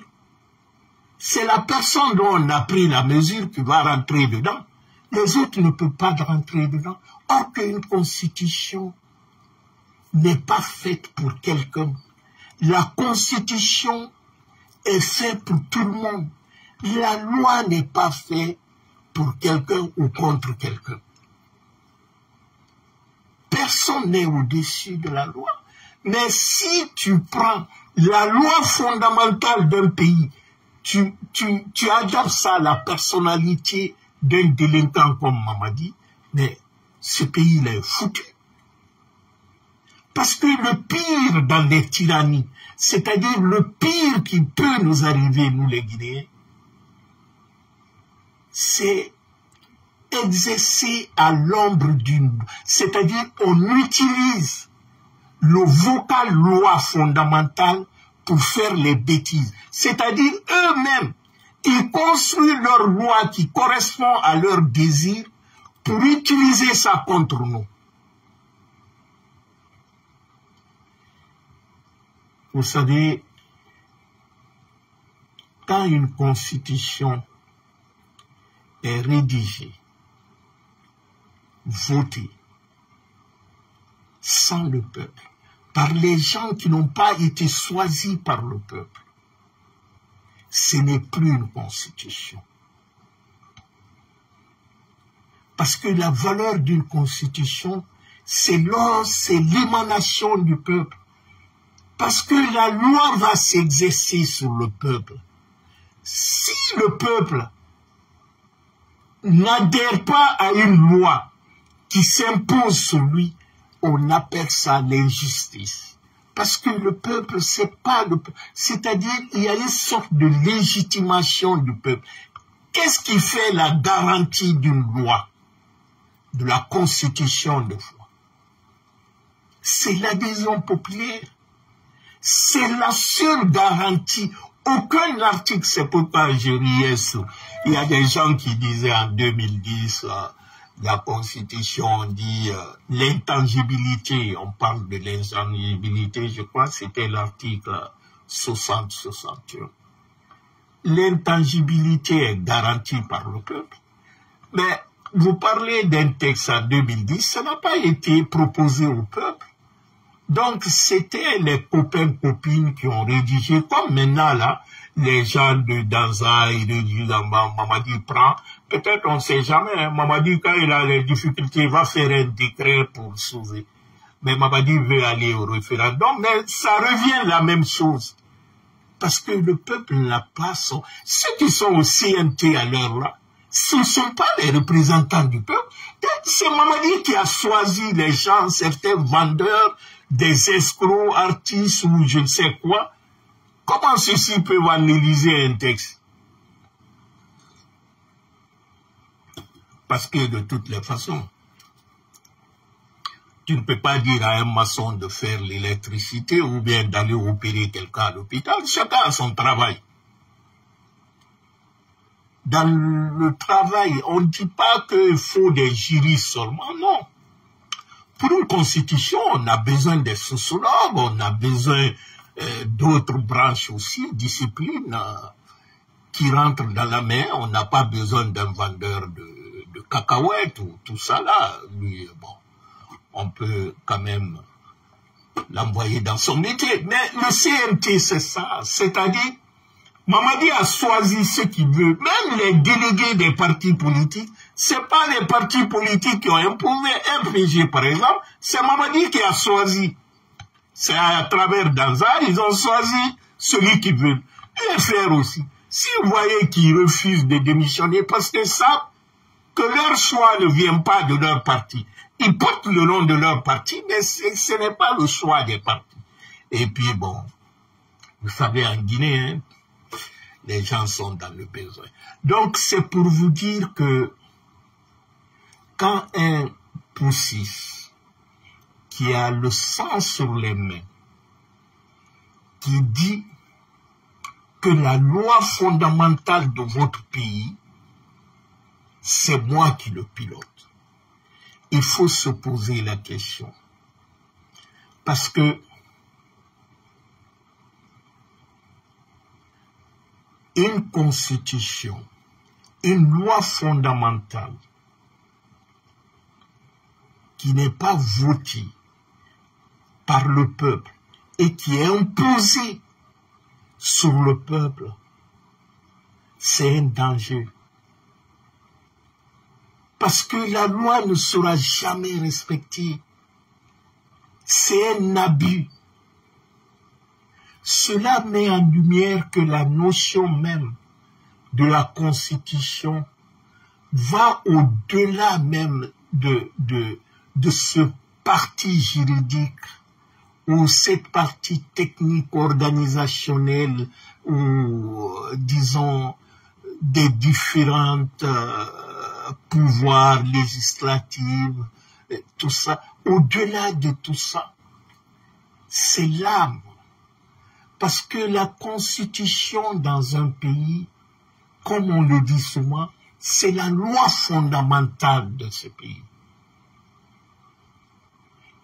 c'est la personne dont on a pris la mesure qui va rentrer dedans. Les autres ne peuvent pas rentrer dedans. Or qu'une constitution n'est pas faite pour quelqu'un. La Constitution est faite pour tout le monde. La loi n'est pas faite pour quelqu'un ou contre quelqu'un. Personne n'est au-dessus de la loi. Mais si tu prends la loi fondamentale d'un pays, tu adaptes ça à la personnalité d'un délinquant comme Mamadi, mais ce pays est foutu. Parce que le pire dans les tyrannies, c'est-à-dire le pire qui peut nous arriver, nous les Guinéens, c'est exercer à l'ombre d'une... C'est-à-dire on utilise le vocal loi fondamentale pour faire les bêtises. C'est-à-dire eux-mêmes, ils construisent leur loi qui correspond à leur désir pour utiliser ça contre nous. Vous savez, quand une constitution est rédigée, votée, sans le peuple, par les gens qui n'ont pas été choisis par le peuple, ce n'est plus une constitution. Parce que la valeur d'une constitution, c'est l'émanation du peuple. Parce que la loi va s'exercer sur le peuple. Si le peuple n'adhère pas à une loi qui s'impose sur lui, on appelle ça l'injustice. Parce que le peuple, c'est pas le peuple. C'est-à-dire, il y a une sorte de légitimation du peuple. Qu'est-ce qui fait la garantie d'une loi, de la constitution de foi? C'est l'adhésion populaire. C'est la seule garantie. Aucun article, c'est pourquoi je riais sur. Il y a des gens qui disaient en 2010, la Constitution, on dit l'intangibilité, on parle de l'intangibilité, je crois que c'était l'article 60-61. L'intangibilité est garantie par le peuple. Mais vous parlez d'un texte en 2010, ça n'a pas été proposé au peuple. Donc, c'était les copains-copines qui ont rédigé, comme maintenant, là, les gens de Danza, ils rédigent dans Mamadi prend. Peut-être, on ne sait jamais, hein, Mamadi, quand il a les difficultés, il va faire un décret pour sauver. Mais Mamadi veut aller au référendum, mais ça revient la même chose. Parce que le peuple n'a pas son... Ceux qui sont au CNT à l'heure là, ce ne sont pas les représentants du peuple. C'est Mamadi qui a choisi les gens, certains vendeurs, des escrocs, artistes ou je ne sais quoi, Comment ceux-ci peuvent analyser un texte? Parce que de toutes les façons, tu ne peux pas dire à un maçon de faire l'électricité ou bien d'aller opérer quelqu'un à l'hôpital. Chacun a son travail. Dans le travail, on ne dit pas qu'il faut des juristes seulement, non. Pour une constitution, on a besoin des sociologues, on a besoin d'autres branches aussi, disciplines qui rentrent dans la main. On n'a pas besoin d'un vendeur de cacahuètes ou tout ça là. Lui, bon, on peut quand même l'envoyer dans son métier. Mais le CNT, c'est ça. C'est-à-dire, Mamadi a choisi ce qu'il veut. Même les délégués des partis politiques, c'est pas les partis politiques qui ont imposé MPG, par exemple. C'est Mamadi qui a choisi. C'est à travers Danzar, ils ont choisi celui qu'ils veulent. Et faire aussi. Si vous voyez qu'ils refusent de démissionner parce qu'ils savent que leur choix ne vient pas de leur parti. Ils portent le nom de leur parti, mais ce n'est pas le choix des partis. Et puis bon, vous savez, en Guinée, hein, les gens sont dans le besoin. Donc, c'est pour vous dire que quand un poussif qui a le sang sur les mains, qui dit que la loi fondamentale de votre pays, c'est moi qui le pilote, il faut se poser la question. Parce que une constitution, une loi fondamentale qui n'est pas votée par le peuple et qui est imposée sur le peuple, c'est un danger. Parce que la loi ne sera jamais respectée. C'est un abus. Cela met en lumière que la notion même de la Constitution va au-delà même de ce parti juridique ou cette partie technique organisationnelle ou, disons, des différentes pouvoirs législatifs, tout ça. Au-delà de tout ça, c'est l'âme. Parce que la constitution dans un pays, comme on le dit souvent, c'est la loi fondamentale de ce pays.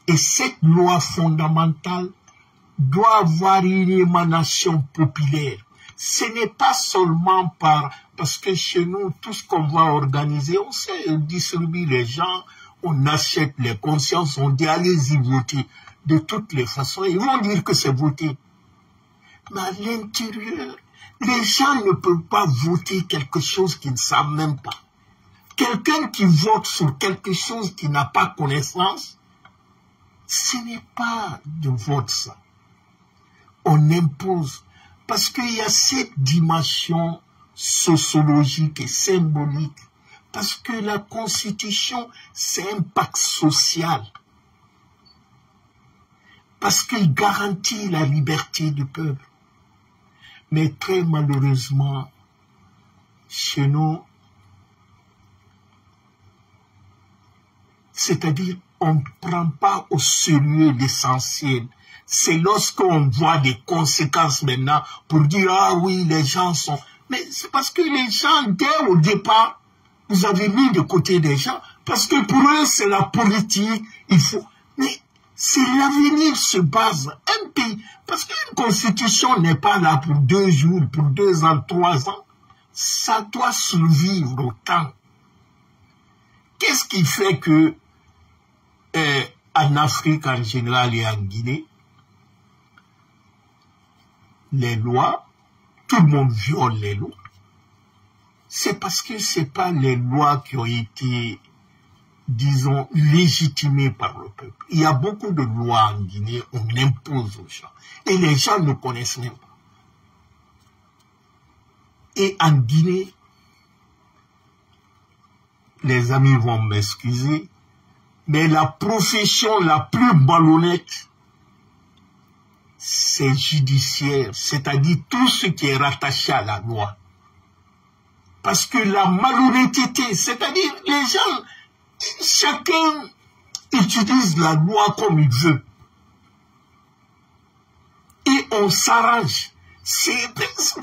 Et cette loi fondamentale doit avoir une émanation populaire. Ce n'est pas seulement parce que chez nous, tout ce qu'on va organiser, on sait distribuer les gens, on achète les consciences, on dit allez-y voter. De toutes les façons, ils vont dire que c'est voter. Mais à l'intérieur, les gens ne peuvent pas voter quelque chose qu'ils ne savent même pas. Quelqu'un qui vote sur quelque chose qui n'a pas connaissance, ce n'est pas de vote ça. On impose. Parce qu'il y a cette dimension sociologique et symbolique. Parce que la Constitution, c'est un pacte social. Parce qu'il garantit la liberté du peuple. Mais très malheureusement, chez nous, c'est-à-dire, on ne prend pas au sérieux l'essentiel. C'est lorsqu'on voit des conséquences maintenant pour dire, ah oui, les gens sont... Mais c'est parce que les gens, dès au départ, vous avez mis de côté des gens, parce que pour eux, c'est la politique, il faut... Mais c'est l'avenir se base. Un pays, parce qu'une constitution n'est pas là pour 2 jours, pour 2 ans, 3 ans. Ça doit survivre au temps. Qu'est-ce qui fait que en Afrique en général et en Guinée, les lois, tout le monde viole les lois? C'est parce que ce n'est pas les lois qui ont été, disons, légitimées par le peuple. Il y a beaucoup de lois en Guinée, on impose aux gens. Et les gens ne connaissent même pas. Et en Guinée, les amis vont m'excuser, mais la profession la plus malhonnête, c'est judiciaire, c'est-à-dire tout ce qui est rattaché à la loi. Parce que la malhonnêteté, c'est-à-dire les gens, chacun utilise la loi comme il veut. Et on s'arrange.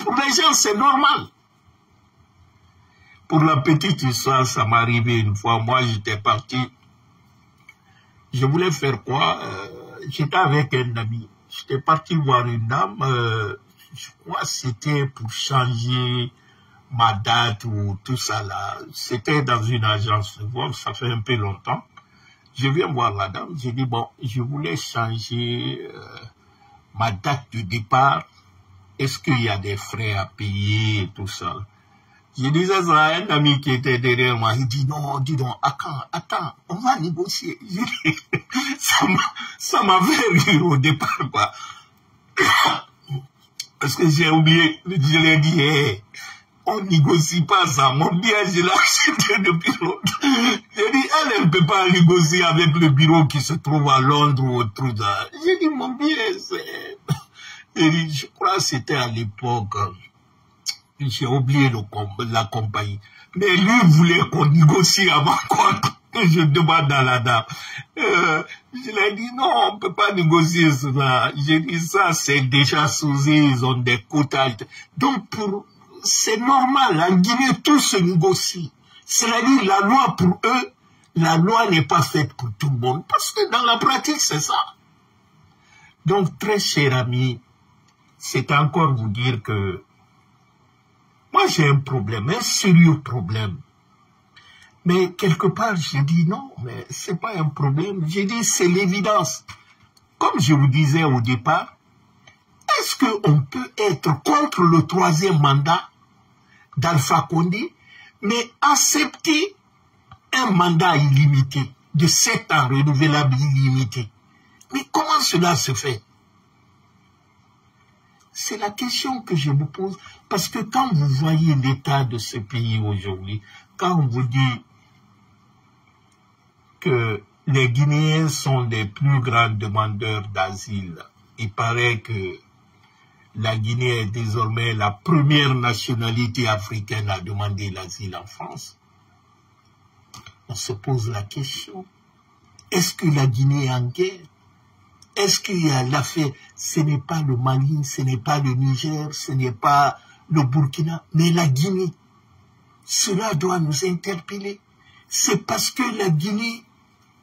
Pour les gens, c'est normal. Pour la petite histoire, ça m'est arrivé une fois. Moi, j'étais parti. Je voulais faire quoi? J'étais avec un ami. J'étais parti voir une dame. Je crois que c'était pour changer ma date ou tout ça là. C'était dans une agence de vol. Ça fait un peu longtemps. Je viens voir la dame. J'ai dit, bon, je voulais changer ma date de départ. Est-ce qu'il y a des frais à payer et tout ça? Je disais ça à un ami qui était derrière moi. Il dit non, dis donc, attends, on va négocier. Je dis, ça m'a fait rire au départ, quoi. Parce que j'ai oublié, je l'ai dit, hey, on négocie pas ça. Mon bien, je l'ai acheté depuis longtemps. J'ai dit, elle ne peut pas négocier avec le bureau qui se trouve à Londres ou autre chose. J'ai dit, mon bien, c'est... Je crois que c'était à l'époque... J'ai oublié la compagnie. Mais lui voulait qu'on négocie avant que je demande à la dame. Je lui ai dit non, on ne peut pas négocier cela. J'ai dit ça, c'est déjà sous-eux, ils ont des quotas. Donc c'est normal, en Guinée, tout se négocie. C'est-à-dire la loi pour eux, la loi n'est pas faite pour tout le monde. Parce que dans la pratique, c'est ça. Donc, très cher ami, c'est encore vous dire que moi, j'ai un problème, un sérieux problème. Mais quelque part, j'ai dit non, mais c'est pas un problème. J'ai dit c'est l'évidence. Comme je vous disais au départ, est-ce qu'on peut être contre le 3e mandat d'Alpha Condé, mais accepter un mandat illimité, de 7 ans renouvelable illimité? Mais comment cela se fait? C'est la question que je me pose, parce que quand vous voyez l'état de ce pays aujourd'hui, quand on vous dit que les Guinéens sont les plus grands demandeurs d'asile, il paraît que la Guinée est désormais la première nationalité africaine à demander l'asile en France. On se pose la question, est-ce que la Guinée est en guerre? Est-ce qu'il y a l'affaire? Ce n'est pas le Mali, ce n'est pas le Niger, ce n'est pas le Burkina, mais la Guinée. Cela doit nous interpeller. C'est parce que la Guinée,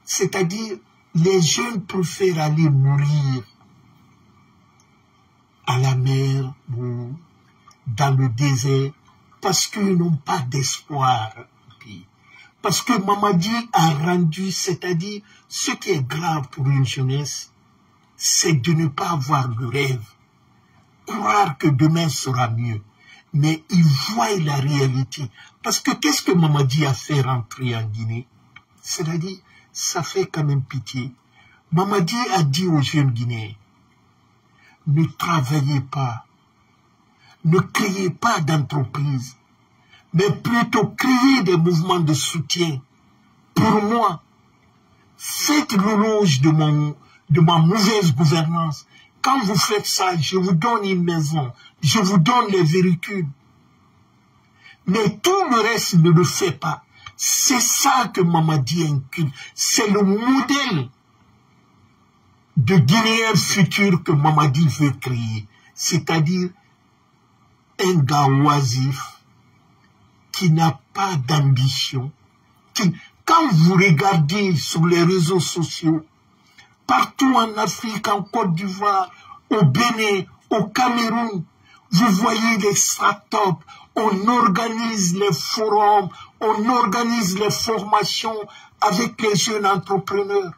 c'est-à-dire les jeunes préfèrent aller mourir à la mer ou dans le désert parce qu'ils n'ont pas d'espoir. Parce que Mamadi a rendu, c'est-à-dire ce qui est grave pour une jeunesse, c'est de ne pas avoir le rêve, croire que demain sera mieux. Mais ils voient la réalité. Parce que qu'est-ce que Mamadi a fait rentrer en Guinée? C'est-à-dire, ça fait quand même pitié. Mamadi a dit aux jeunes Guinéens, ne travaillez pas, ne créez pas d'entreprise, mais plutôt créez des mouvements de soutien. Pour moi, faites l'éloge de ma mauvaise gouvernance. Quand vous faites ça, je vous donne une maison, je vous donne les véhicules. Mais tout le reste ne le fait pas. C'est ça que Mamadi inculque. C'est le modèle de Guinéen futur que Mamadi veut créer. C'est-à-dire un gars oisif qui n'a pas d'ambition. Quand vous regardez sur les réseaux sociaux, partout en Afrique, en Côte d'Ivoire, au Bénin, au Cameroun, vous voyez les startups, on organise les forums, on organise les formations avec les jeunes entrepreneurs.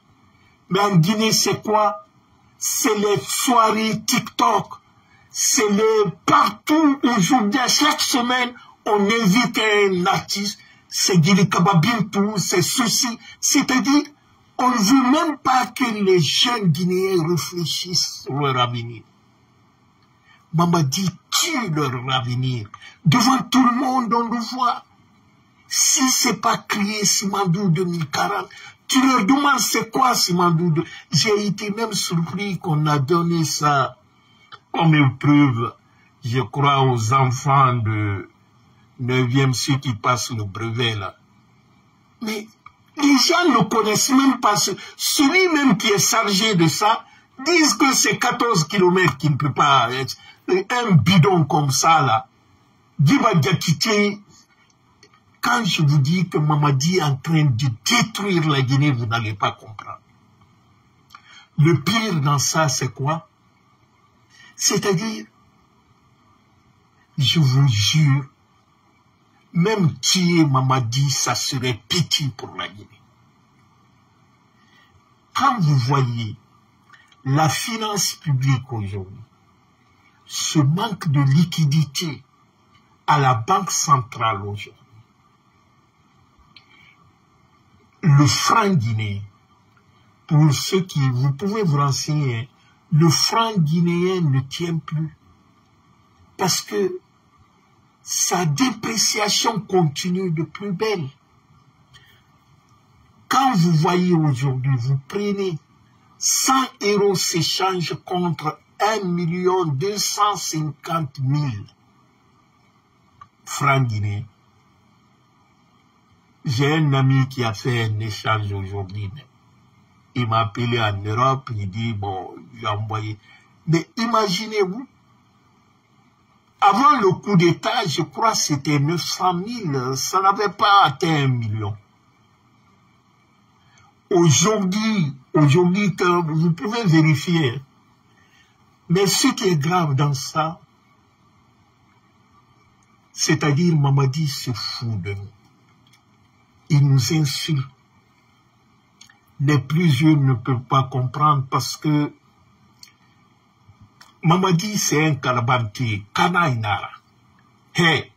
Mais en Guinée, c'est quoi? C'est les soirées TikTok. C'est les partout aujourd'hui, chaque semaine, on invite un artiste. C'est Guinée Kababintou, c'est ceci. C'est-à-dire, on ne veut même pas que les jeunes Guinéens réfléchissent sur leur avenir. Mamadi tue leur avenir. Devant tout le monde, on le voit. Si ce n'est pas crié Simandou 2040, tu leur demandes c'est quoi Simandou. J'ai été même surpris qu'on a donné ça comme épreuve, je crois, aux enfants de 9e, ceux qui passent le brevet là. Mais les gens ne connaissent même pas celui même qui est chargé de ça, disent que c'est 14 km qui ne peut pas être un bidon comme ça là. Diba Diakité, quand je vous dis que Mamadi est en train de détruire la Guinée, vous n'allez pas comprendre. Le pire dans ça, c'est quoi? C'est-à-dire, je vous jure, même tuer Mamadi, ça serait petit pour la Guinée. Quand vous voyez la finance publique aujourd'hui, ce manque de liquidité à la Banque centrale aujourd'hui, le franc guinéen, pour ceux qui, vous pouvez vous renseigner, le franc guinéen ne tient plus parce que sa dépréciation continue de plus belle. Quand vous voyez aujourd'hui, vous prenez 100 € s'échange contre 1 250 000 francs guinéens. J'ai un ami qui a fait un échange aujourd'hui. Il m'a appelé en Europe, il dit, bon, j'ai envoyé. Mais imaginez-vous, avant le coup d'État, je crois que c'était 900 000, ça n'avait pas atteint 1 million. Aujourd'hui, vous pouvez vérifier. Mais ce qui est grave dans ça, c'est-à-dire Mamadi se fout de nous. Il nous insulte. Les plus jeunes ne peuvent pas comprendre parce que Mamadi c'est un Kalabanti, Kanainara. Hey,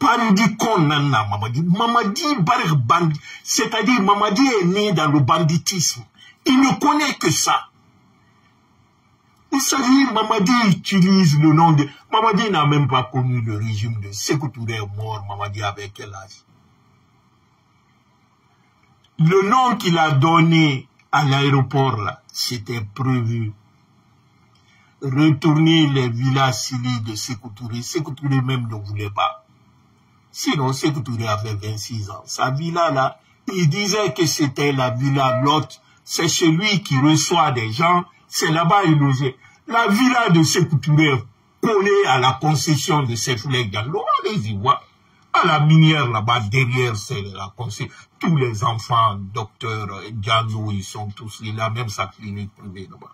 bandit konana Mamadi. Mamadi barre bandit. C'est-à-dire Mamadi est né dans le banditisme. Il ne connaît que ça. Vous savez, Mamadi utilise le nom de... Mamadi n'a même pas connu le régime de Sékou Touré est mort. Mamadi avait quel âge? Le nom qu'il a donné à l'aéroport, là, c'était prévu. Retourner les villas Sili de Sékou Touré. Sékou Touré même ne voulait pas. Sinon, Sékou Touré avait 26 ans. Sa villa, là, il disait que c'était la villa Lot. C'est celui qui reçoit des gens. C'est là-bas il logeait. La villa de Sékou Touré collée à la concession de Seflek Diallo. Allez-y voir. À la minière là-bas, derrière, c'est la concession. Tous les enfants, docteurs, Diallo, ils sont tous là, même sa clinique privée là-bas.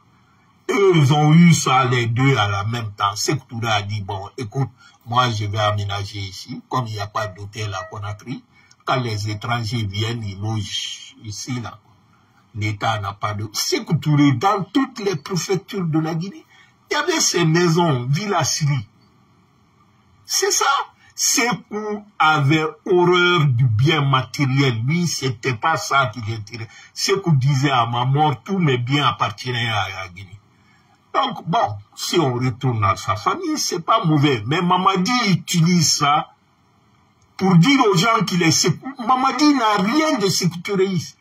Et ils ont eu ça, les deux, à la même temps. Sékou Touré a dit, bon, écoute, moi, je vais aménager ici, comme il n'y a pas d'hôtel à Conakry. Quand les étrangers viennent, ils logent ici, là. L'État n'a pas de... Sékou Touré, dans toutes les préfectures de la Guinée, il y avait ces maisons, Villa Sili. C'est ça. Sékou avait horreur du bien matériel. Lui, c'était pas ça qui l'intéressait. Sékou disait à ma mort, tous mes biens appartenaient à la Guinée. Donc, bon, si on retourne à sa famille, c'est pas mauvais. Mais Mamadi utilise ça pour dire aux gens qu'il est Sékou. Mamadi n'a rien de sécuritaire.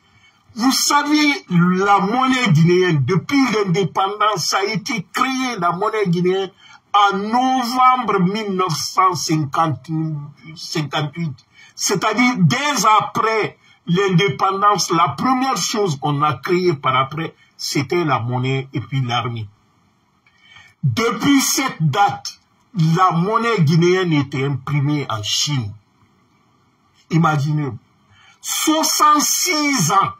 Vous savez, la monnaie guinéenne, depuis l'indépendance, ça a été créé, la monnaie guinéenne, en novembre 1958. C'est-à-dire, dès après l'indépendance, la première chose qu'on a créée par après, c'était la monnaie et puis l'armée. Depuis cette date, la monnaie guinéenne était imprimée en Chine. Imaginez, 66 ans,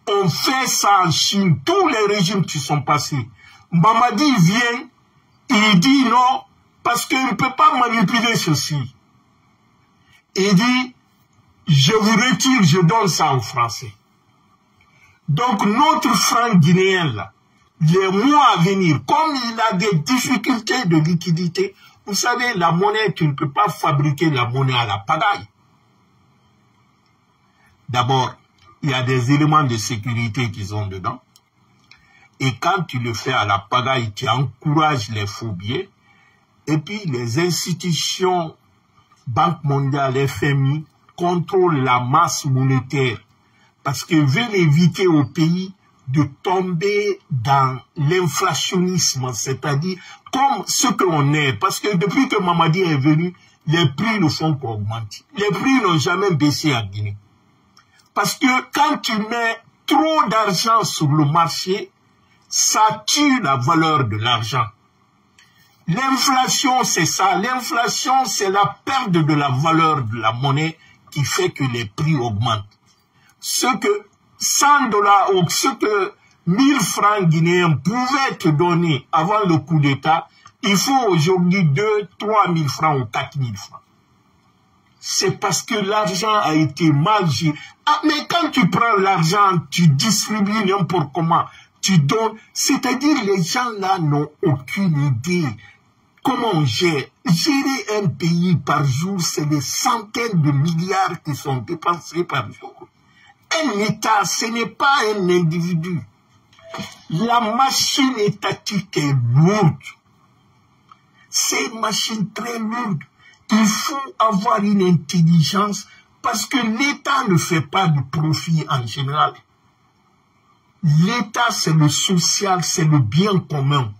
on fait ça en Chine, tous les régimes qui sont passés. Mamadi vient, il dit non, parce qu'il ne peut pas manipuler ceci. Il dit, je vous retire, je donne ça aux Français. Donc notre franc guinéen, là, les mois à venir, comme il a des difficultés de liquidité, vous savez, la monnaie, tu ne peux pas fabriquer la monnaie à la pagaille. D'abord, il y a des éléments de sécurité qui sont dedans. Et quand tu le fais à la pagaille, tu encourages les faux billets. Et puis, les institutions, Banque mondiale, FMI, contrôlent la masse monétaire. Parce qu'ils veulent éviter au pays de tomber dans l'inflationnisme, c'est-à-dire comme ce qu'on est. Parce que depuis que Mamadi est venu, les prix ne font qu'augmenter. Les prix n'ont jamais baissé en Guinée. Parce que quand tu mets trop d'argent sur le marché, ça tue la valeur de l'argent. L'inflation, c'est ça. L'inflation, c'est la perte de la valeur de la monnaie qui fait que les prix augmentent. Ce que 100 $ ou ce que 1000 francs guinéens pouvaient te donner avant le coup d'État, il faut aujourd'hui 2 000, 3 000 francs ou 4 000 francs. C'est parce que l'argent a été mal géré. Ah, mais quand tu prends l'argent, tu distribues n'importe comment, tu donnes. C'est-à-dire les gens là n'ont aucune idée. Comment on gère? Gérer un pays par jour, c'est des centaines de milliards qui sont dépensés par jour. Un État, ce n'est pas un individu. La machine étatique est lourde. C'est une machine très lourde. Il faut avoir une intelligence parce que l'État ne fait pas de profit en général. L'État, c'est le social, c'est le bien commun.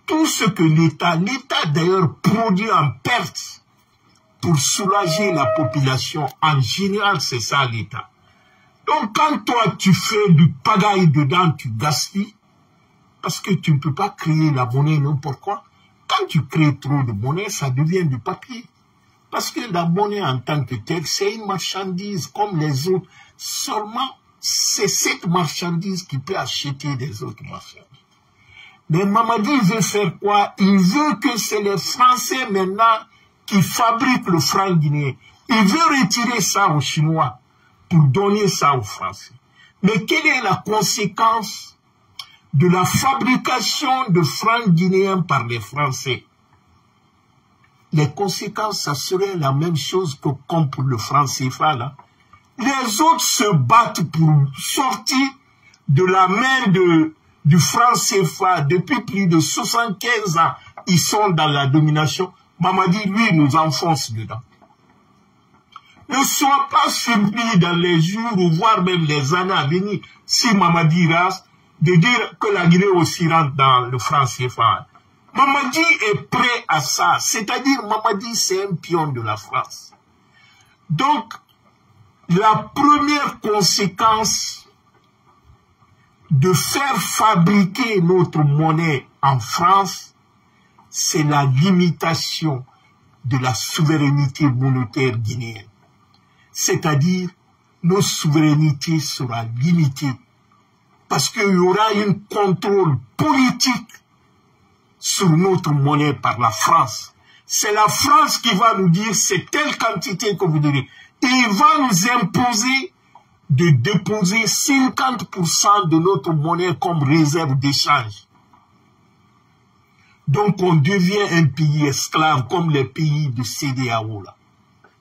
Tout ce que l'État d'ailleurs produit en perte pour soulager la population, en général, c'est ça l'État. Donc quand toi tu fais du pagaille dedans, tu gaspilles, parce que tu ne peux pas créer la monnaie n'importe quoi. Quand tu crées trop de monnaie, ça devient du papier. Parce que la monnaie en tant que telle, c'est une marchandise comme les autres. Seulement, c'est cette marchandise qui peut acheter des autres marchandises. Mais Mamadi veut faire quoi? Il veut que c'est les Français maintenant qui fabriquent le franc guinéen. Il veut retirer ça aux Chinois pour donner ça aux Français. Mais quelle est la conséquence de la fabrication de francs guinéens par les Français? Les conséquences, ça serait la même chose que comme pour le franc CFA, là. Les autres se battent pour sortir de la main du franc CFA. Depuis plus de 75 ans, ils sont dans la domination. Mamadi, lui, nous enfonce dedans. Ne sois pas surpris dans les jours ou voire même les années à venir, si Mamadi reste, de dire que la Guinée aussi rentre dans le franc CFA. Mamadi est prêt à ça. C'est-à-dire, Mamadi, c'est un pion de la France. Donc, la première conséquence de faire fabriquer notre monnaie en France, c'est la limitation de la souveraineté monétaire guinéenne. C'est-à-dire, nos souverainetés seront limitées parce qu'il y aura un contrôle politique sur notre monnaie par la France. C'est la France qui va nous dire c'est telle quantité que vous donnez. Et il va nous imposer de déposer 50% de notre monnaie comme réserve d'échange. Donc on devient un pays esclave comme les pays de CEDEAO là.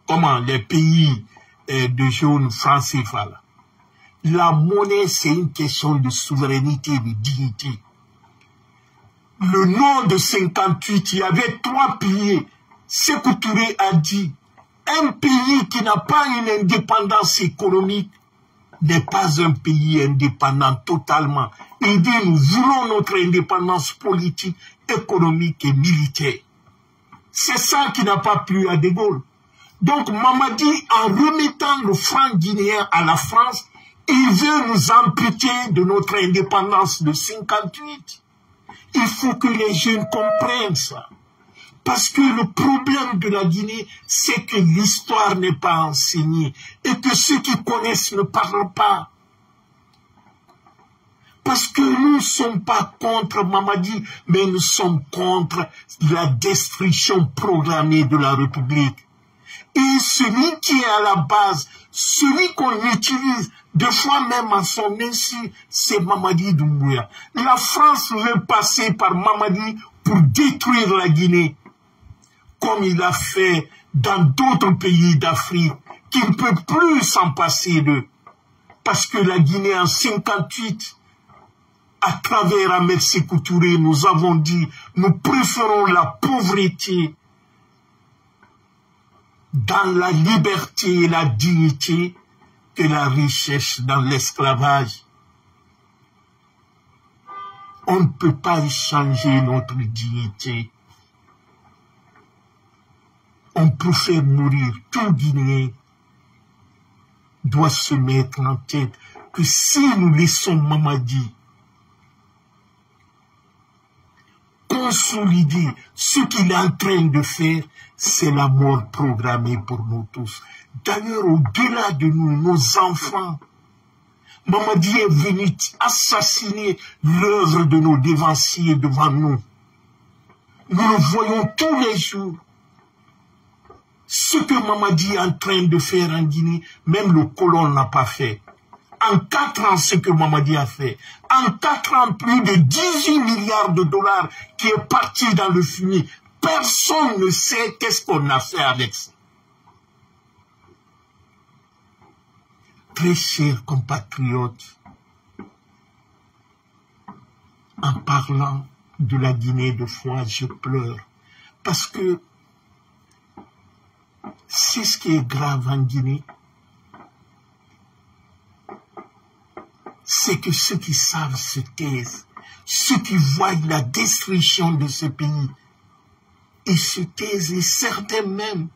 Comment les pays de jaune français là. La monnaie, c'est une question de souveraineté, de dignité. Le nom de 58, il y avait 3 piliers. Sékou Touré a dit, un pays qui n'a pas une indépendance économique n'est pas un pays indépendant totalement. Il dit, nous voulons notre indépendance politique, économique et militaire. C'est ça qui n'a pas plu à De Gaulle. Donc Mamadi, en remettant le franc guinéen à la France, il veut nous amputer de notre indépendance de 58. Il faut que les jeunes comprennent ça. Parce que le problème de la Guinée, c'est que l'histoire n'est pas enseignée et que ceux qui connaissent ne parlent pas. Parce que nous ne sommes pas contre Mamadi, mais nous sommes contre la destruction programmée de la République. Et celui qui est à la base, celui qu'on utilise, des fois même à son insu, c'est Mamadi Doumbouya. La France veut passer par Mamadi pour détruire la Guinée, comme il a fait dans d'autres pays d'Afrique, qui ne peut plus s'en passer d'eux. Parce que la Guinée en 58, à travers Ahmed Sékou Touré, nous avons dit, nous préférons la pauvreté dans la liberté et la dignité que la richesse dans l'esclavage. On ne peut pas échanger notre dignité. On préfère mourir. Tout Guinéen doit se mettre en tête que si nous laissons Mamadi consolider ce qu'il est en train de faire, c'est la mort programmée pour nous tous. D'ailleurs, au-delà de nous, nos enfants, Mamadi est venu assassiner l'œuvre de nos dévanciers devant nous. Nous le voyons tous les jours. Ce que Mamadi est en train de faire en Guinée, même le colon n'a pas fait. En 4 ans, ce que Mamadi a fait, en 4 ans, plus de 18 milliards de dollars qui est parti dans le fumier. Personne ne sait qu'est-ce qu'on a fait avec ça. Très chers compatriotes, en parlant de la Guinée de fois, je pleure. Parce que c'est ce qui est grave en Guinée. C'est que ceux qui savent se taisent, ceux qui voient la destruction de ce pays, ils se taisent et certains même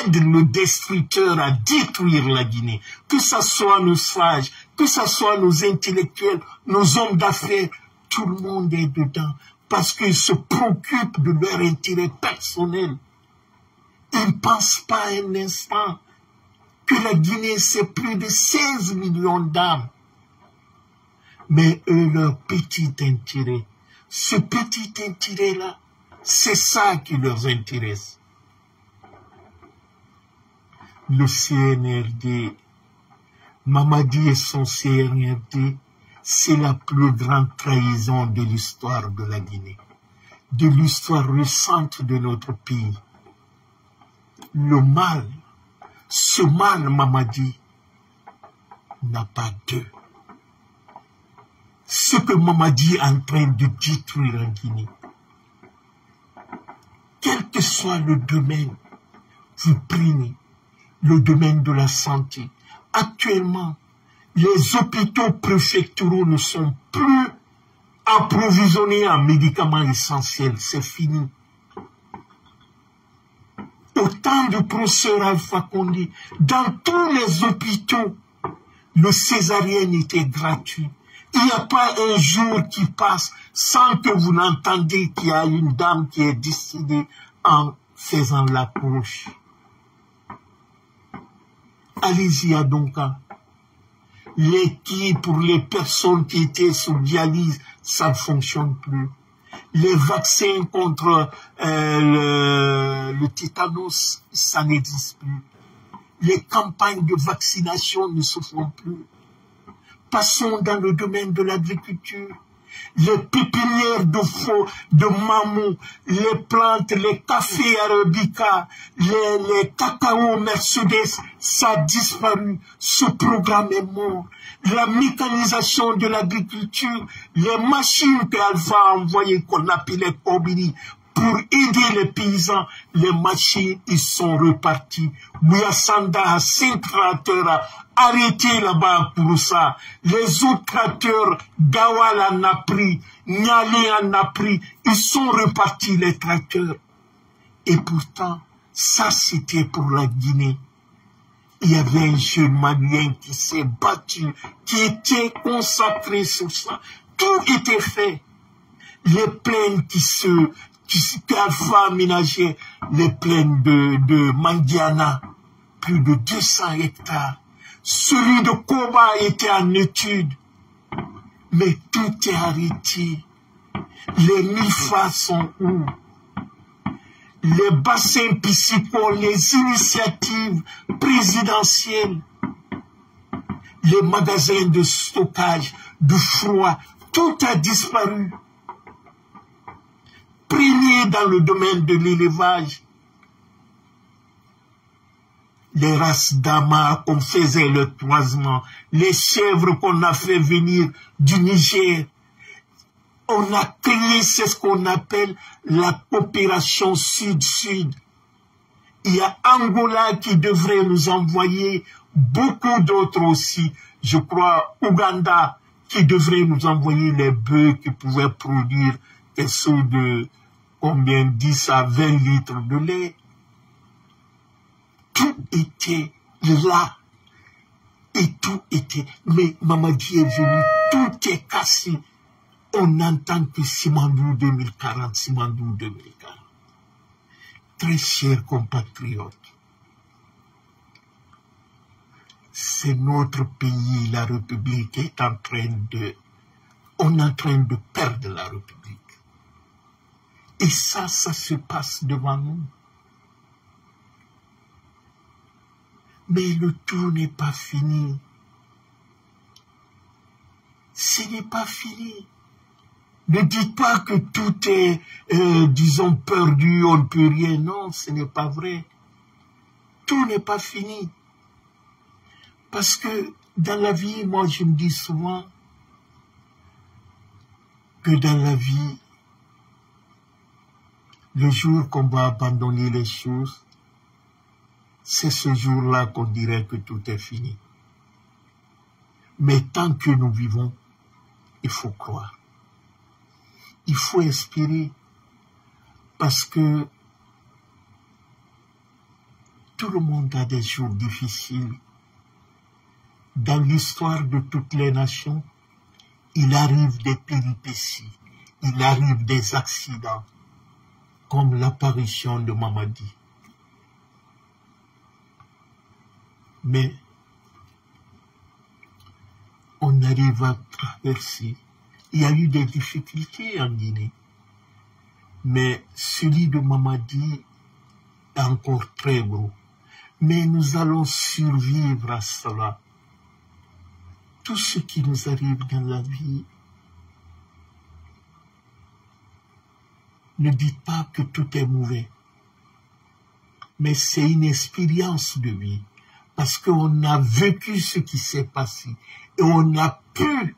aident le destructeur à détruire la Guinée. Que ce soit nos sages, que ce soit nos intellectuels, nos hommes d'affaires, tout le monde est dedans parce qu'ils se préoccupent de leur intérêt personnel. Ils ne pensent pas un instant que la Guinée, c'est plus de 16 millions d'âmes. Mais eux, leur petit intérêt, ce petit intérêt-là, c'est ça qui leur intéresse. Le CNRD, Mamadi et son CNRD, c'est la plus grande trahison de l'histoire de la Guinée, de l'histoire récente de notre pays. Le mal, ce mal, Mamadi, n'a pas d'eux. Ce que Mamadi est en train de détruire en Guinée, quel que soit le domaine, vous prenez le domaine de la santé. Actuellement, les hôpitaux préfectoraux ne sont plus approvisionnés en médicaments essentiels. C'est fini. Au temps du professeur Alpha Condé, dans tous les hôpitaux, le césarienne était gratuit. Il n'y a pas un jour qui passe sans que vous n'entendiez qu'il y a une dame qui est décédée en faisant la couche. Allez-y à Donka. Les kits pour les personnes qui étaient sous dialyse, ça ne fonctionne plus. Les vaccins contre le tétanos, ça n'existe plus. Les campagnes de vaccination ne se font plus. Passons dans le domaine de l'agriculture. Les pépinières de mammouth, les plantes, les cafés arabica, les cacao Mercedes, ça a disparu. Ce programme est mort. La mécanisation de l'agriculture, les machines qu'Alpha a envoyées, qu'on appelait Kobiri, pour aider les paysans, les machines, ils sont repartis. Bouyassanda a 5 tracteurs arrêtés là-bas pour ça. Les autres tracteurs, Gawal en a pris, Nialé en a pris. Ils sont repartis, les tracteurs. Et pourtant, ça c'était pour la Guinée. Il y avait un jeune malien qui s'est battu, qui était consacré sur ça. Tout était fait. Les plaines qu'Alpha aménageait, les plaines de Mandiana, plus de 200 hectares. Celui de Koba était en étude. Mais tout est arrêté. Les milfas sont où? Les bassins piscicoles, les initiatives présidentielles, les magasins de stockage, de froid, tout a disparu. Premier dans le domaine de l'élevage, les races d'Ama qu'on faisait le toisement, les chèvres qu'on a fait venir du Niger. On a créé ce qu'on appelle la coopération sud-sud. Il y a Angola qui devrait nous envoyer beaucoup d'autres aussi. Je crois Ouganda qui devrait nous envoyer les bœufs qui pouvaient produire des seaux de combien, 10 à 20 litres de lait. Tout était là. Et tout était... Mais Mamadi est venu, tout est cassé. On n'entend que Simandou 2040, Simandou 2040. Très chers compatriotes, c'est notre pays, la République, est en train de... On est en train de perdre la République. Et ça se passe devant nous. Mais le tout n'est pas fini. Ce n'est pas fini. Ne dites pas que tout est, disons, perdu, on ne peut rien. Non, ce n'est pas vrai. Tout n'est pas fini. Parce que dans la vie, moi je me dis souvent que dans la vie, le jour qu'on va abandonner les choses, c'est ce jour-là qu'on dirait que tout est fini. Mais tant que nous vivons, il faut croire. Il faut espérer, parce que tout le monde a des jours difficiles. Dans l'histoire de toutes les nations, il arrive des péripéties, il arrive des accidents, comme l'apparition de Mamadi. Mais on arrive à traverser. Il y a eu des difficultés en Guinée, mais celui de Mamadi est encore très gros. Mais nous allons survivre à cela. Tout ce qui nous arrive dans la vie, ne dites pas que tout est mauvais, mais c'est une expérience de vie, parce qu'on a vécu ce qui s'est passé et on a pu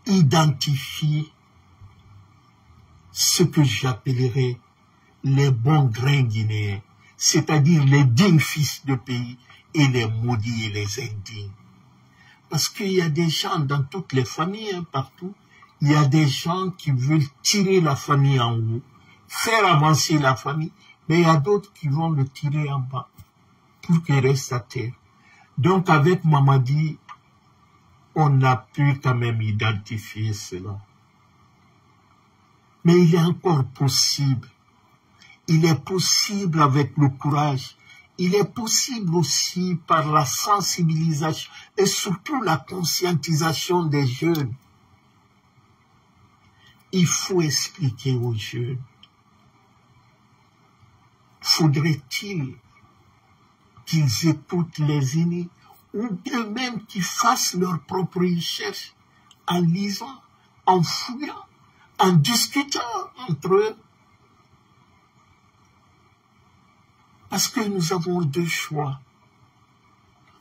identifier ce que j'appellerais les bons grains guinéens, c'est-à-dire les dignes fils de pays et les maudits et les indignes. Parce qu'il y a des gens dans toutes les familles, partout, il y a des gens qui veulent tirer la famille en haut, faire avancer la famille, mais il y a d'autres qui vont le tirer en bas pour qu'il reste à terre. Donc avec Mamadi, on a pu quand même identifier cela. Mais il est encore possible. Il est possible avec le courage. Il est possible aussi par la sensibilisation et surtout la conscientisation des jeunes. Il faut expliquer aux jeunes. Faudrait-il qu'ils écoutent les aînés ou bien même qu'ils fassent leur propre recherche en lisant, en fouillant, en discutant entre eux. Parce que nous avons deux choix.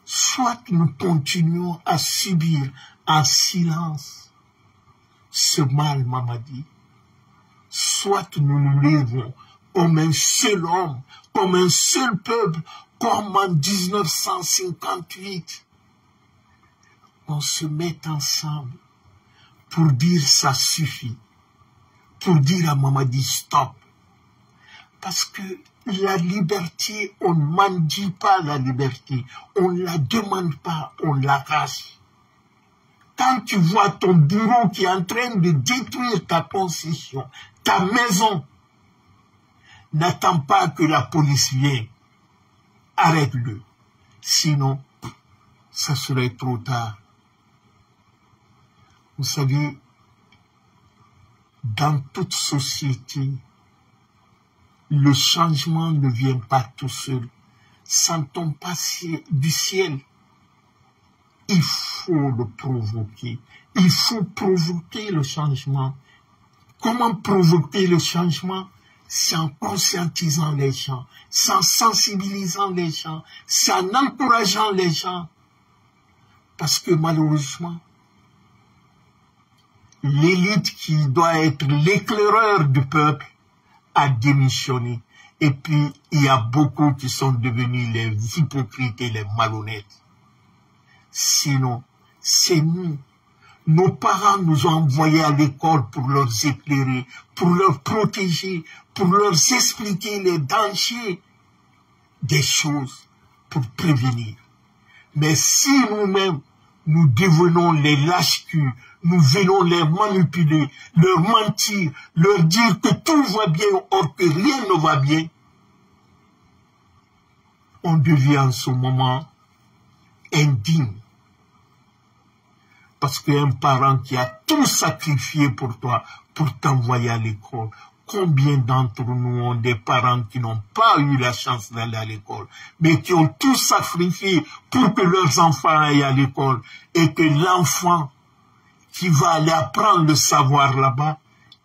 Soit nous continuons à subir en silence ce mal Mamadi, soit nous nous lèvons comme un seul homme, comme un seul peuple, comme en 1958. On se met ensemble pour dire ça suffit, pour dire à Mamadi stop. Parce que la liberté, on ne mendie pas la liberté, on ne la demande pas, on l'arrache. Quand tu vois ton bureau qui est en train de détruire ta concession, ta maison, n'attends pas que la police vienne. Arrête-le. Sinon, ça serait trop tard. Vous savez, dans toute société, le changement ne vient pas tout seul. Ça ne tombe pas du ciel. Il faut le provoquer. Il faut provoquer le changement. Comment provoquer le changement? C'est en conscientisant les gens, c'est en sensibilisant les gens, c'est en encourageant les gens. Parce que malheureusement, l'élite qui doit être l'éclaireur du peuple a démissionné. Et puis, il y a beaucoup qui sont devenus les hypocrites et les malhonnêtes. Sinon, c'est nous, Nos parents nous ont envoyés à l'école pour leur éclairer, pour leur protéger, pour leur expliquer les dangers des choses, pour prévenir. Mais si nous-mêmes, nous devenons les lâches-culs, nous venons les manipuler, leur mentir, leur dire que tout va bien or que rien ne va bien, on devient en ce moment indigne. Parce qu'un parent qui a tout sacrifié pour toi, pour t'envoyer à l'école, combien d'entre nous ont des parents qui n'ont pas eu la chance d'aller à l'école, mais qui ont tout sacrifié pour que leurs enfants aillent à l'école, et que l'enfant qui va aller apprendre le savoir là-bas,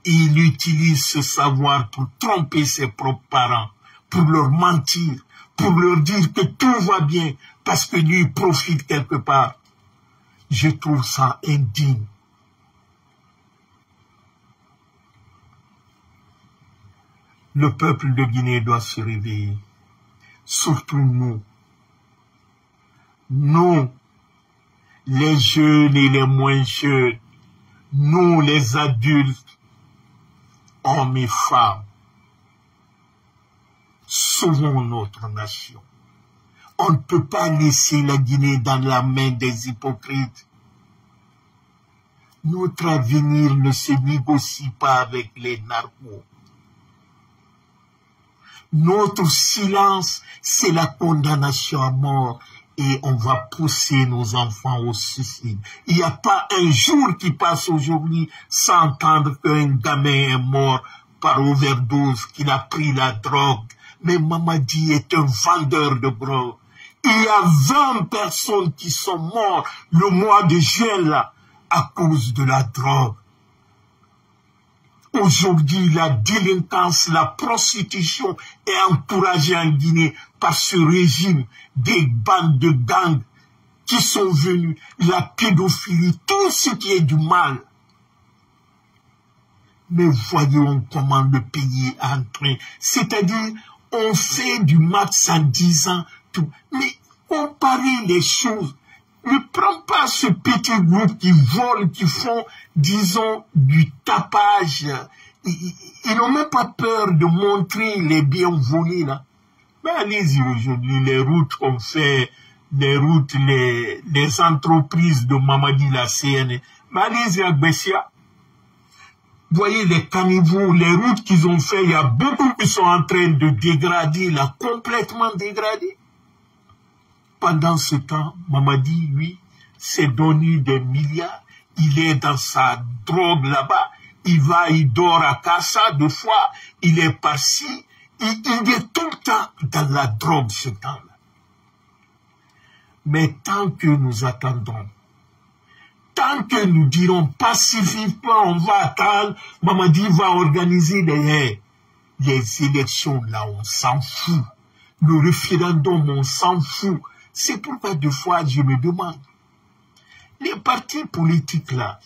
il utilise ce savoir pour tromper ses propres parents, pour leur mentir, pour leur dire que tout va bien, parce que lui profite quelque part. Je trouve ça indigne. Le peuple de Guinée doit se réveiller. Surtout nous. Nous, les jeunes et les moins jeunes. Nous, les adultes, hommes et femmes. Sauvons notre nation. On ne peut pas laisser la Guinée dans la main des hypocrites. Notre avenir ne se négocie pas avec les narcos. Notre silence, c'est la condamnation à mort et on va pousser nos enfants au suicide. Il n'y a pas un jour qui passe aujourd'hui sans entendre qu'un gamin est mort par overdose, qu'il a pris la drogue. Mais Mamadi est un vendeur de drogue. Il y a 20 personnes qui sont mortes le mois de juin là à cause de la drogue. Aujourd'hui, la délinquance, la prostitution est encouragée en Guinée par ce régime, des bandes de gangs qui sont venus, la pédophilie, tout ce qui est du mal. Mais voyons comment le pays est en train, c'est-à-dire, on fait du max en 10 ans, tout. Mais comparez les choses. Ne prends pas ce petit groupe qui vole, qui font, disons, du tapage. Ils n'ont même pas peur de montrer les biens volés, là. Mais allez-y aujourd'hui, les routes qu'on fait, les routes, les entreprises de Mamadi, la CN. Mais allez-y à Bessia. Voyez les caniveaux, les routes qu'ils ont fait, il y a beaucoup qui sont en train de dégrader, là, complètement dégradées. Pendant ce temps, Mamadi, lui, s'est donné des milliards. Il est dans sa drogue là-bas. Il va, il dort à Kassa 2 fois. Il est parti. Il est tout le temps dans la drogue ce temps-là. Mais tant que nous attendons, tant que nous dirons pacifiquement, on va attendre, Mamadi va organiser les élections là, on s'en fout. Le référendum, on s'en fout. C'est pourquoi deux fois je me demande, les partis politiques là,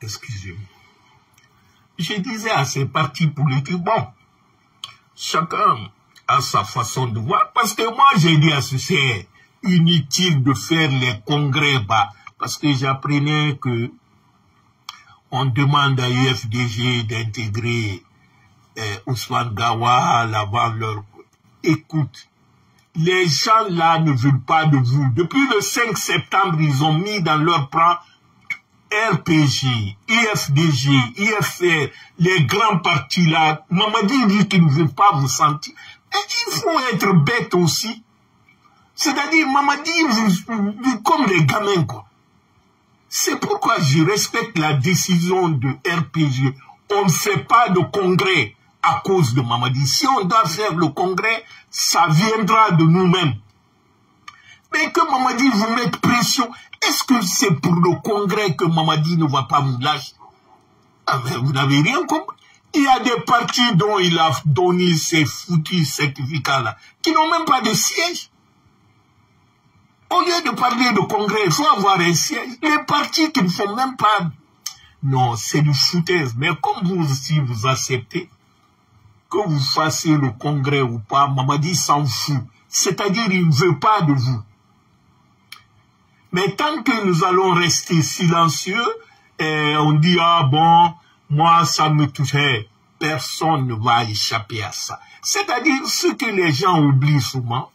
excusez-moi, je disais à ces partis politiques, bon, chacun a sa façon de voir, parce que moi j'ai dit à ce c'est inutile de faire les congrès bas, parce que j'apprenais que on demande à UFDG d'intégrer Ousmane Gawa avant leur... Écoute, les gens là ne veulent pas de vous. Depuis le 5 septembre, ils ont mis dans leur plan RPG, IFDG, IFR, les grands partis là. Mamadi dit qu'ils ne veulent pas vous sentir. Et il faut être bête aussi. C'est-à-dire, Mamadi, vous comme les gamins, quoi. C'est pourquoi je respecte la décision de RPG. On ne fait pas de congrès à cause de Mamadi. Si on doit faire le congrès, ça viendra de nous-mêmes. Mais que Mamadi vous mette pression, est-ce que c'est pour le congrès que Mamadi ne va pas vous lâcher? Ah ben, vous n'avez rien compris. Il y a des partis dont il a donné ces foutus certificats-là, qui n'ont même pas de siège. Au lieu de parler de congrès, il faut avoir un siège. Les partis qui ne font même pas... Non, c'est du foutaise. Mais comme vous aussi, vous acceptez, que vous fassiez le congrès ou pas, Mamadi s'en fout. C'est-à-dire, il ne veut pas de vous. Mais tant que nous allons rester silencieux, on dit, ah bon, moi, ça me touchait. Personne ne va échapper à ça. C'est-à-dire, ce que les gens oublient souvent,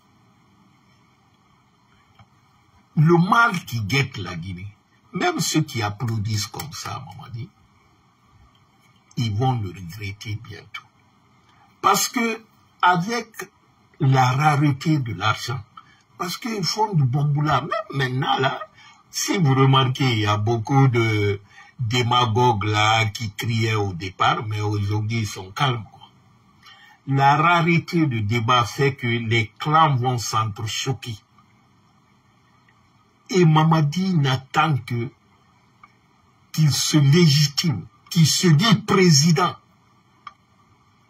le mal qui guette la Guinée, même ceux qui applaudissent comme ça, Mamadi, ils vont le regretter bientôt. Parce que, avec la rareté de l'argent, parce qu'ils font du bon boulot. Même maintenant, là, si vous remarquez, il y a beaucoup de démagogues là qui criaient au départ, mais aujourd'hui, ils sont calmes, quoi. La rareté de débat fait que les clans vont s'entrechoquer. Et Mamadi n'attend que qu'il se légitime, qu'il se dit président.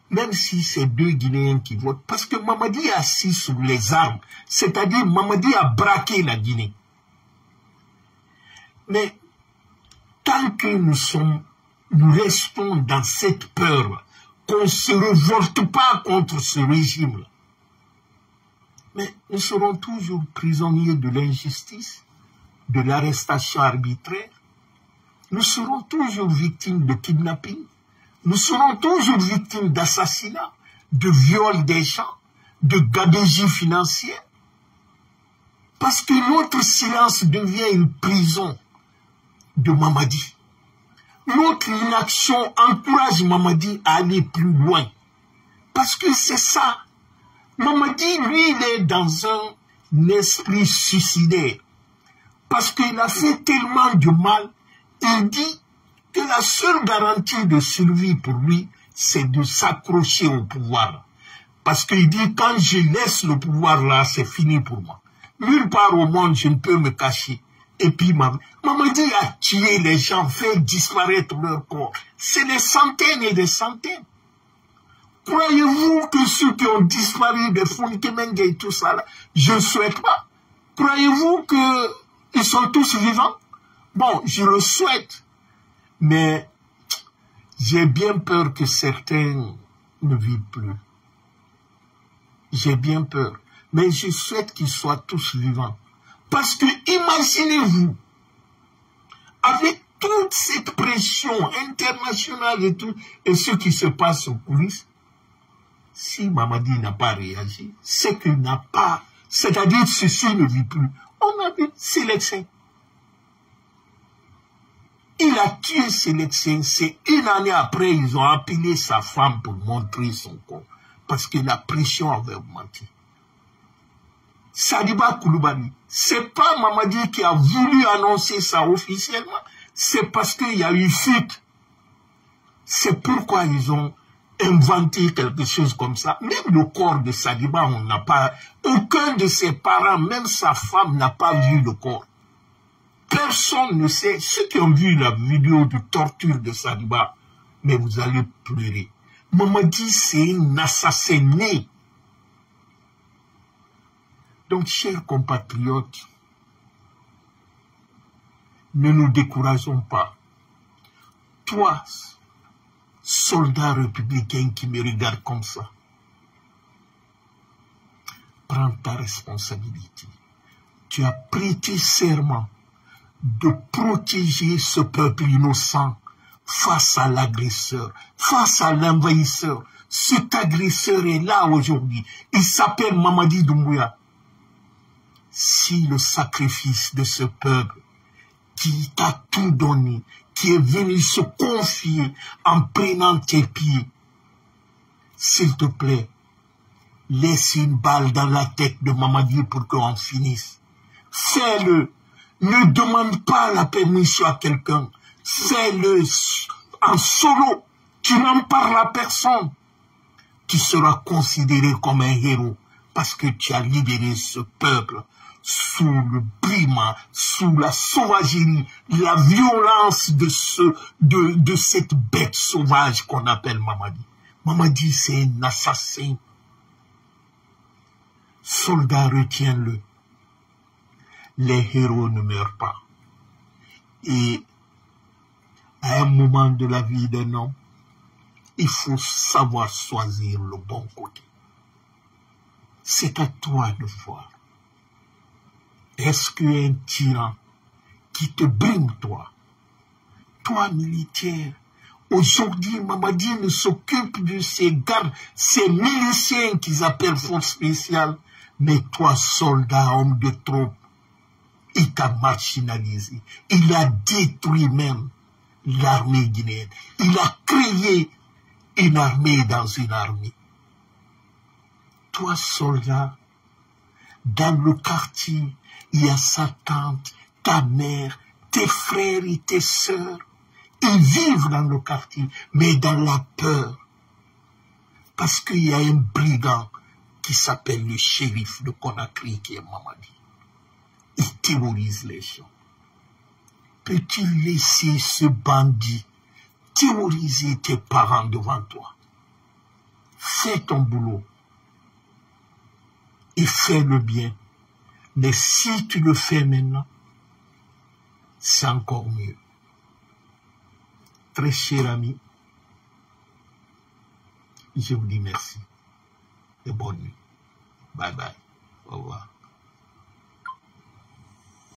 Même si c'est deux Guinéens qui votent, parce que Mamadi est assis sur les armes, c'est-à-dire Mamadi a braqué la Guinée. Mais tant que nous restons dans cette peur, qu'on ne se révolte pas contre ce régime-là, mais nous serons toujours prisonniers de l'injustice, de l'arrestation arbitraire, nous serons toujours victimes de kidnapping, nous serons toujours victimes d'assassinats, de viols des gens, de gabegie financière. Parce que notre silence devient une prison de Mamadi. Notre inaction encourage Mamadi à aller plus loin. Parce que c'est ça. Mamadi, lui, il est dans un esprit suicidaire. Parce qu'il a fait tellement de mal, il dit que la seule garantie de survie pour lui, c'est de s'accrocher au pouvoir. Parce qu'il dit, quand je laisse le pouvoir là, c'est fini pour moi. Nulle part au monde, je ne peux me cacher. Et puis, Mamadi a tué les gens, fait disparaître leur corps. C'est des centaines et des centaines. Croyez-vous que ceux qui ont disparu de Fonikemengue et tout ça, là, je ne souhaite pas. Croyez-vous qu'ils sont tous vivants? Bon, je le souhaite. Mais j'ai bien peur que certains ne vivent plus. J'ai bien peur. Mais je souhaite qu'ils soient tous vivants. Parce que imaginez-vous, avec toute cette pression internationale et tout, et ce qui se passe aux coulisses, si Mamadi n'a pas réagi, c'est qu'il n'a pas, c'est-à-dire ceci ne vit plus. On a vu Sélection. Il a tué Sélection. C'est une année après, ils ont appelé sa femme pour montrer son corps. Parce que la pression avait augmenté. Sadiba Koulibaly, c'est pas Mamadi qui a voulu annoncer ça officiellement, c'est parce qu'il y a eu fuite. C'est pourquoi ils ont inventé quelque chose comme ça. Même le corps de Sadiba, on n'a pas, aucun de ses parents, même sa femme n'a pas vu le corps. Personne ne sait. Ceux qui ont vu la vidéo de torture de Sadiba, mais vous allez pleurer. Mamadi, c'est un assassin né. Donc, chers compatriotes, ne nous décourageons pas. Toi, soldat républicain qui me regarde comme ça, prends ta responsabilité. Tu as prêté serment de protéger ce peuple innocent face à l'agresseur, face à l'envahisseur. Cet agresseur est là aujourd'hui. Il s'appelle Mamadi Doumbouya. Si le sacrifice de ce peuple qui t'a tout donné, qui est venu se confier en prenant tes pieds, s'il te plaît, laisse une balle dans la tête de Mamadi pour qu'on finisse. Fais-le. Ne demande pas la permission à quelqu'un. Fais-le en solo. Tu n'en parles à personne. Tu seras considéré comme un héros parce que tu as libéré ce peuple sous le brimant, sous la sauvagerie, la violence de cette bête sauvage qu'on appelle Mamadi. Mamadi, c'est un assassin. Soldat, retiens-le. Les héros ne meurent pas. Et à un moment de la vie d'un homme, Il faut savoir choisir le bon côté. C'est à toi de voir. Est-ce qu'un tyran qui te brime, toi, militaire, aujourd'hui, Mamadine s'occupe de ces gardes, ces miliciens qu'ils appellent force spéciale, mais toi, soldat, homme de troupe, il t'a marginalisé. Il a détruit même l'armée guinéenne. Il a créé une armée dans une armée. Toi, soldat, dans le quartier, il y a sa tante, ta mère, tes frères et tes sœurs. Ils vivent dans le quartier, mais dans la peur. Parce qu'il y a un brigand qui s'appelle le shérif de Conakry, qui est Mamadi. Il terrorise les gens. Peux-tu laisser ce bandit terroriser tes parents devant toi? Fais ton boulot et fais le bien. Mais si tu le fais maintenant, c'est encore mieux. Très cher ami, je vous dis merci et bonne nuit. Bye bye. Au revoir.